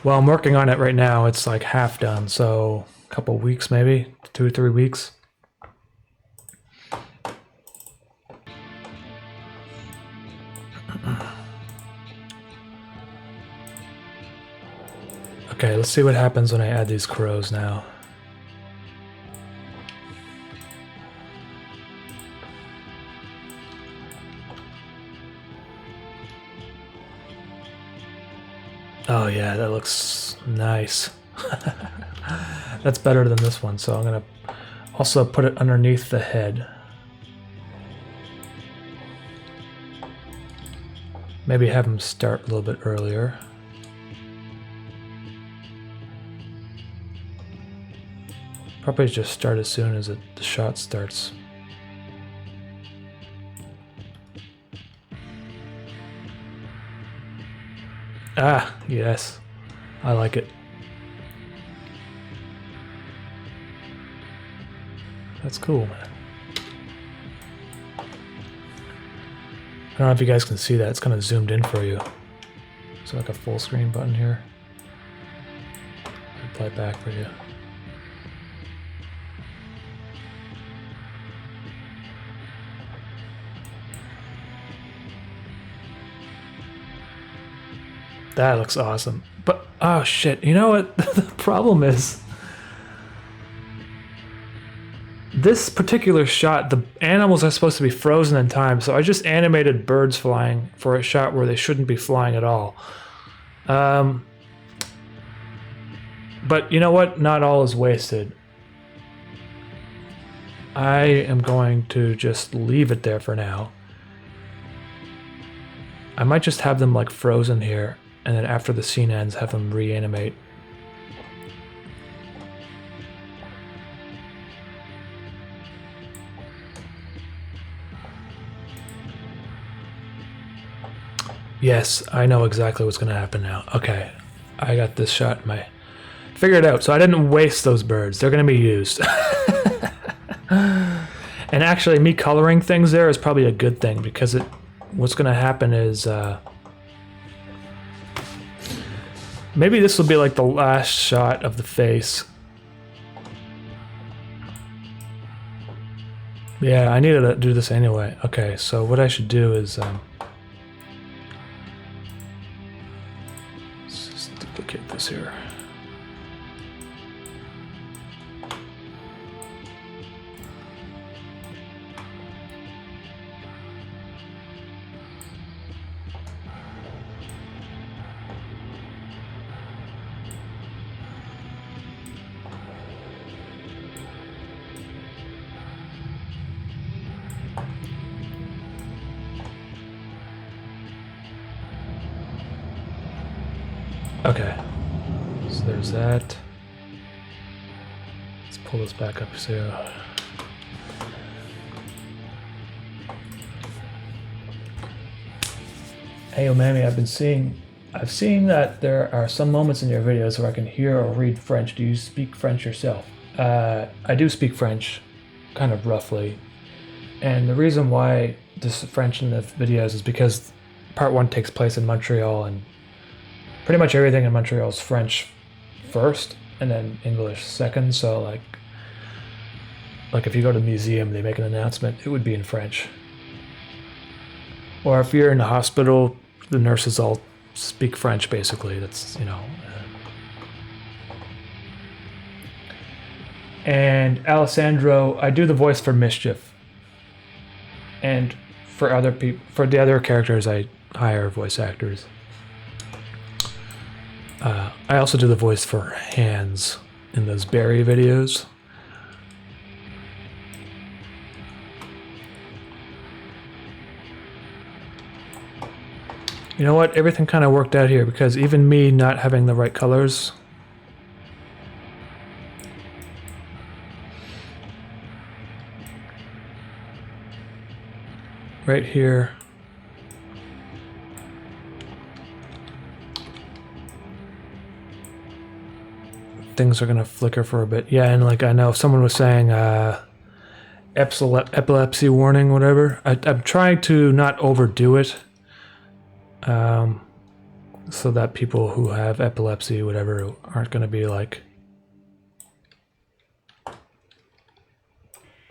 Speaker 1: I'm working on it right now. It's like half done, so a couple weeks maybe, 2 or 3 weeks. Okay, let's see what happens when I add these crows now. Oh yeah, that looks nice. That's better than this one, so I'm gonna also put it underneath the head. Maybe have him start a little bit earlier. Probably just start as soon as the shot starts. Ah, yes. I like it. That's cool, man. I don't know if you guys can see that. It's kind of zoomed in for you. So like a full screen button here. I'll play it back for you. That looks awesome. But, oh shit, you know what the problem is? This particular shot, the animals are supposed to be frozen in time, so I just animated birds flying for a shot where they shouldn't be flying at all. But you know what? Not all is wasted. I am going to just leave it there for now. I might just have them like frozen here, and then after the scene ends, have them reanimate. Yes, I know exactly what's going to happen now. Okay, I got this shot in my... Figured it out. So I didn't waste those birds. They're going to be used. And actually, me coloring things there is probably a good thing, because what's going to happen is... maybe this will be like the last shot of the face. Yeah, I needed to do this anyway. Okay, so what I should do is... let's just duplicate this here. Okay, so there's that. Let's pull this back up so. Hey Umami, I've seen that there are some moments in your videos where I can hear or read French. Do you speak French yourself? I do speak French, kind of roughly. And the reason why this French in the videos is because part 1 takes place in Montreal, and pretty much everything in Montreal is French first, and then English second. So like if you go to the museum, they make an announcement, it would be in French. Or if you're in a hospital, the nurses all speak French, basically. That's, you know. And Alessandro, I do the voice for Mischief. And for other people, for the other characters, I hire voice actors. I also do the voice for Hands in those Barry videos. You know what? Everything kind of worked out here, because even me not having the right colors. Right here. Things are gonna flicker for a bit. Yeah, and like I know someone was saying epilepsy warning, whatever. I'm trying to not overdo it. So that people who have epilepsy, whatever, aren't gonna be like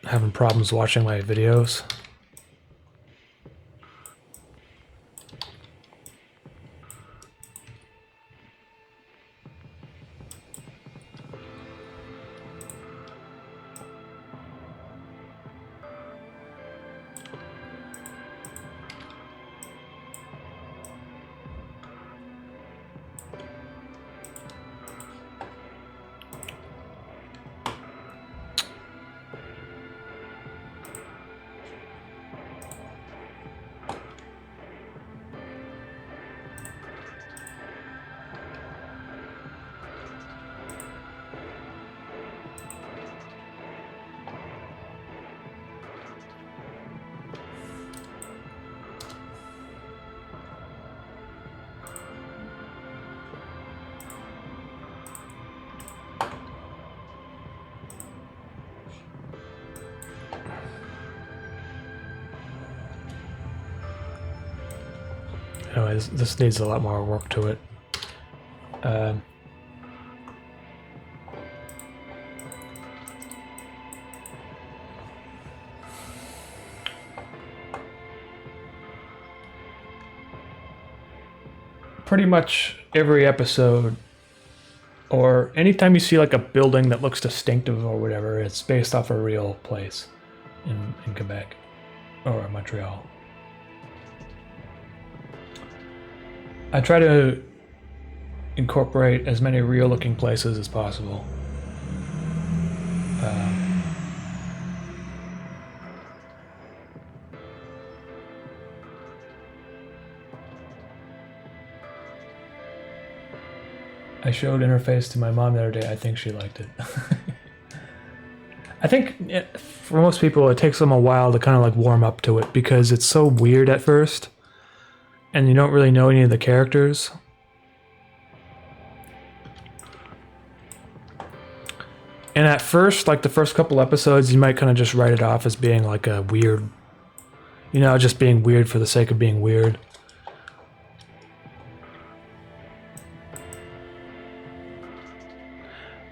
Speaker 1: having problems watching my videos. Anyways, this needs a lot more work to it. Pretty much every episode, or anytime you see like a building that looks distinctive or whatever, it's based off a real place in Quebec or Montreal. I try to incorporate as many real looking places as possible. I showed Interface to my mom the other day. I think she liked it. I think for most people it takes them a while to kind of like warm up to it because it's so weird at first and you don't really know any of the characters. And at first, like the first couple episodes, you might kind of just write it off as being like a weird, you know, just being weird for the sake of being weird.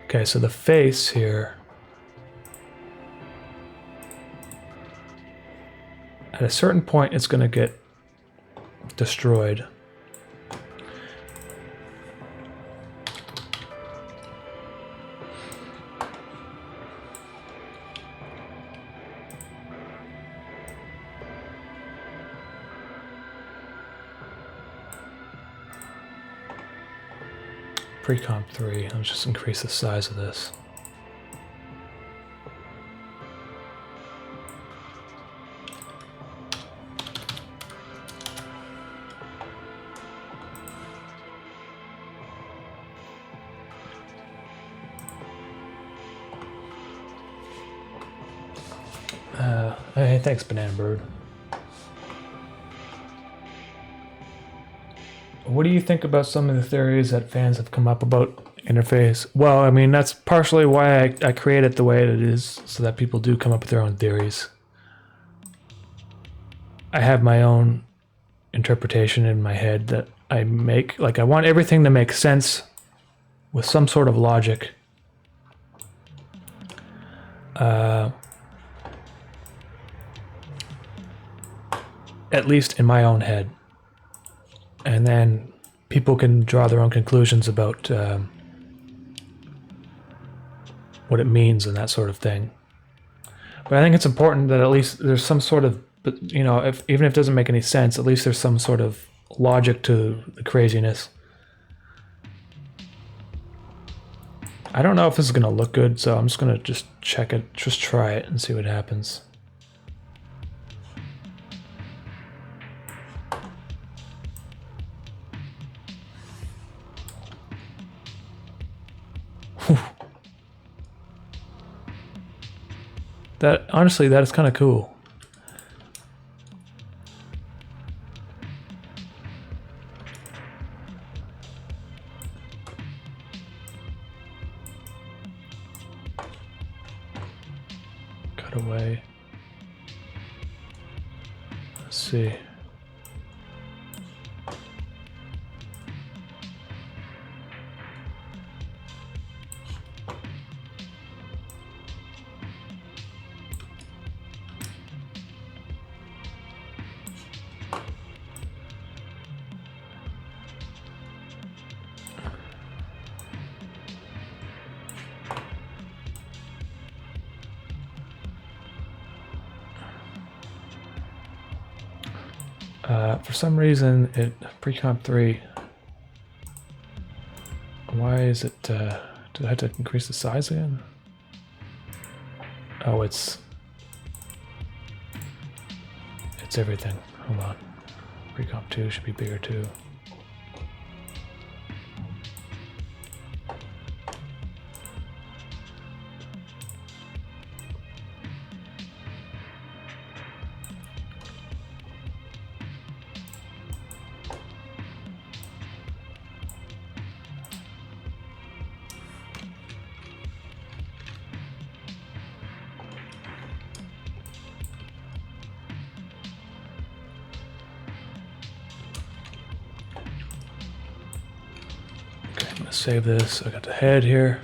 Speaker 1: Okay, so the face here, at a certain point, it's going to get destroyed. Pre-comp 3, let's just increase the size of this. Hey, thanks, Banana Bird. What do you think about some of the theories that fans have come up about Interface? Well, I mean, that's partially why I create it the way it is, so that people do come up with their own theories. I have my own interpretation in my head that I make. Like, I want everything to make sense with some sort of logic. At least in my own head. And then people can draw their own conclusions about what it means and that sort of thing. But I think it's important that at least there's some sort of, you know, even if it doesn't make any sense, at least there's some sort of logic to the craziness. I don't know if this is going to look good, so I'm just going to just check it, just try it and see what happens. That honestly, that is kind of cool. Cut away. Let's see. For some reason, pre-comp 3, why is it, do I have to increase the size again? Oh, it's everything. Hold on. Pre-comp 2 should be bigger too. Save this. I got the head here.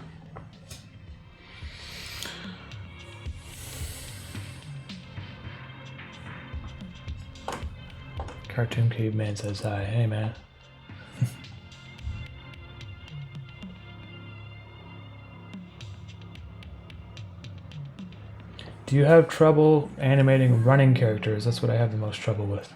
Speaker 1: Cartoon Caveman says hi. Hey, man. Do you have trouble animating running characters? That's what I have the most trouble with.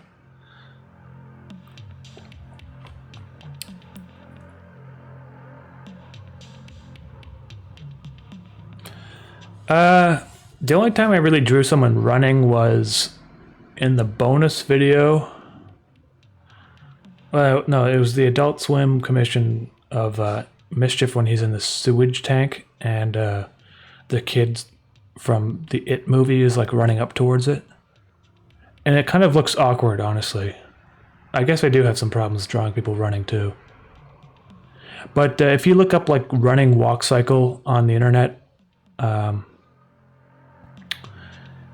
Speaker 1: The only time I really drew someone running was in the bonus video. Well, no, it was the Adult Swim commission of Mischief when he's in the sewage tank, and the kids from the It movie is like running up towards it. And it kind of looks awkward, honestly. I guess I do have some problems drawing people running too. But if you look up like running walk cycle on the internet,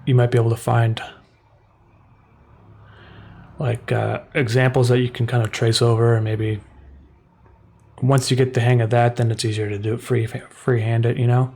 Speaker 1: you might be able to find like examples that you can kind of trace over, and maybe once you get the hang of that, then it's easier to do it freehand it, you know?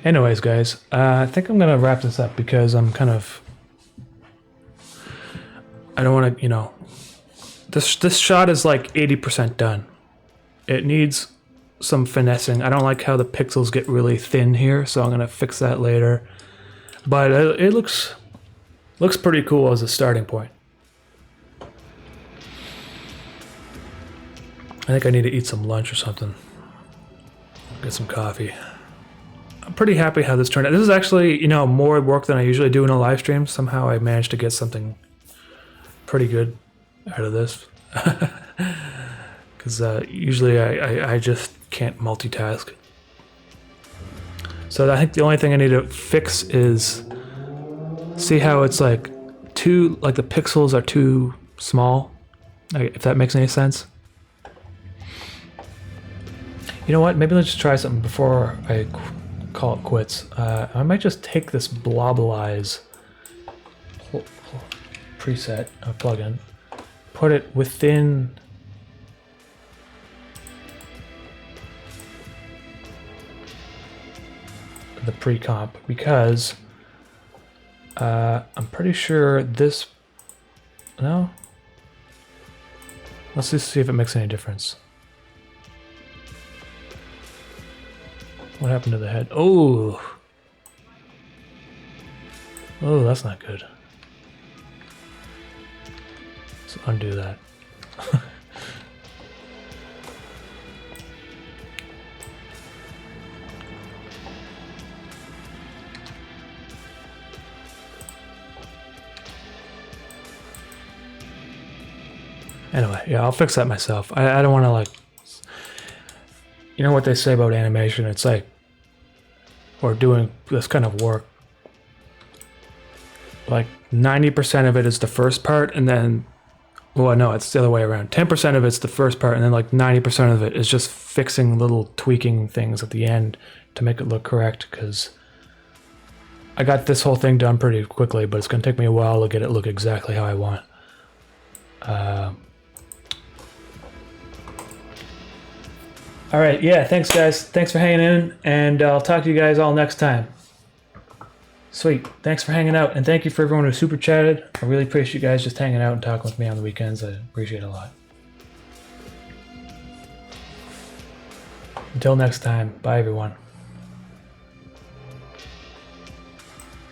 Speaker 1: Anyways, guys, I think I'm gonna wrap this up because I'm kind of, I don't want to, you know, this shot is like 80% done. It needs some finessing. I don't like how the pixels get really thin here, so I'm gonna fix that later. But it looks pretty cool as a starting point. I think I need to eat some lunch or something. Get some coffee. I'm pretty happy how this turned out. This is actually, you know, more work than I usually do in a live stream. Somehow I managed to get something pretty good out of this. Because usually I just can't multitask. So I think the only thing I need to fix is see how it's like the pixels are too small, if that makes any sense. You know what? Maybe let's just try something before I call it quits. I might just take this Blobalize preset, plugin, put it within the pre-comp, because I'm pretty sure this, no? Let's just see if it makes any difference. What happened to the head? Oh! Oh, that's not good. Let's undo that. Anyway, yeah, I'll fix that myself. I don't want to like... You know what they say about animation? It's like, or doing this kind of work, like 90% of it is the first part, and then, well, no, it's the other way around. 10% of it's the first part, and then like 90% of it is just fixing little tweaking things at the end to make it look correct, because I got this whole thing done pretty quickly, but it's going to take me a while to get it look exactly how I want. All right, yeah, thanks guys. Thanks for hanging in, and I'll talk to you guys all next time. Sweet. Thanks for hanging out, and thank you for everyone who super chatted. I really appreciate you guys just hanging out and talking with me on the weekends. I appreciate it a lot. Until next time, bye everyone.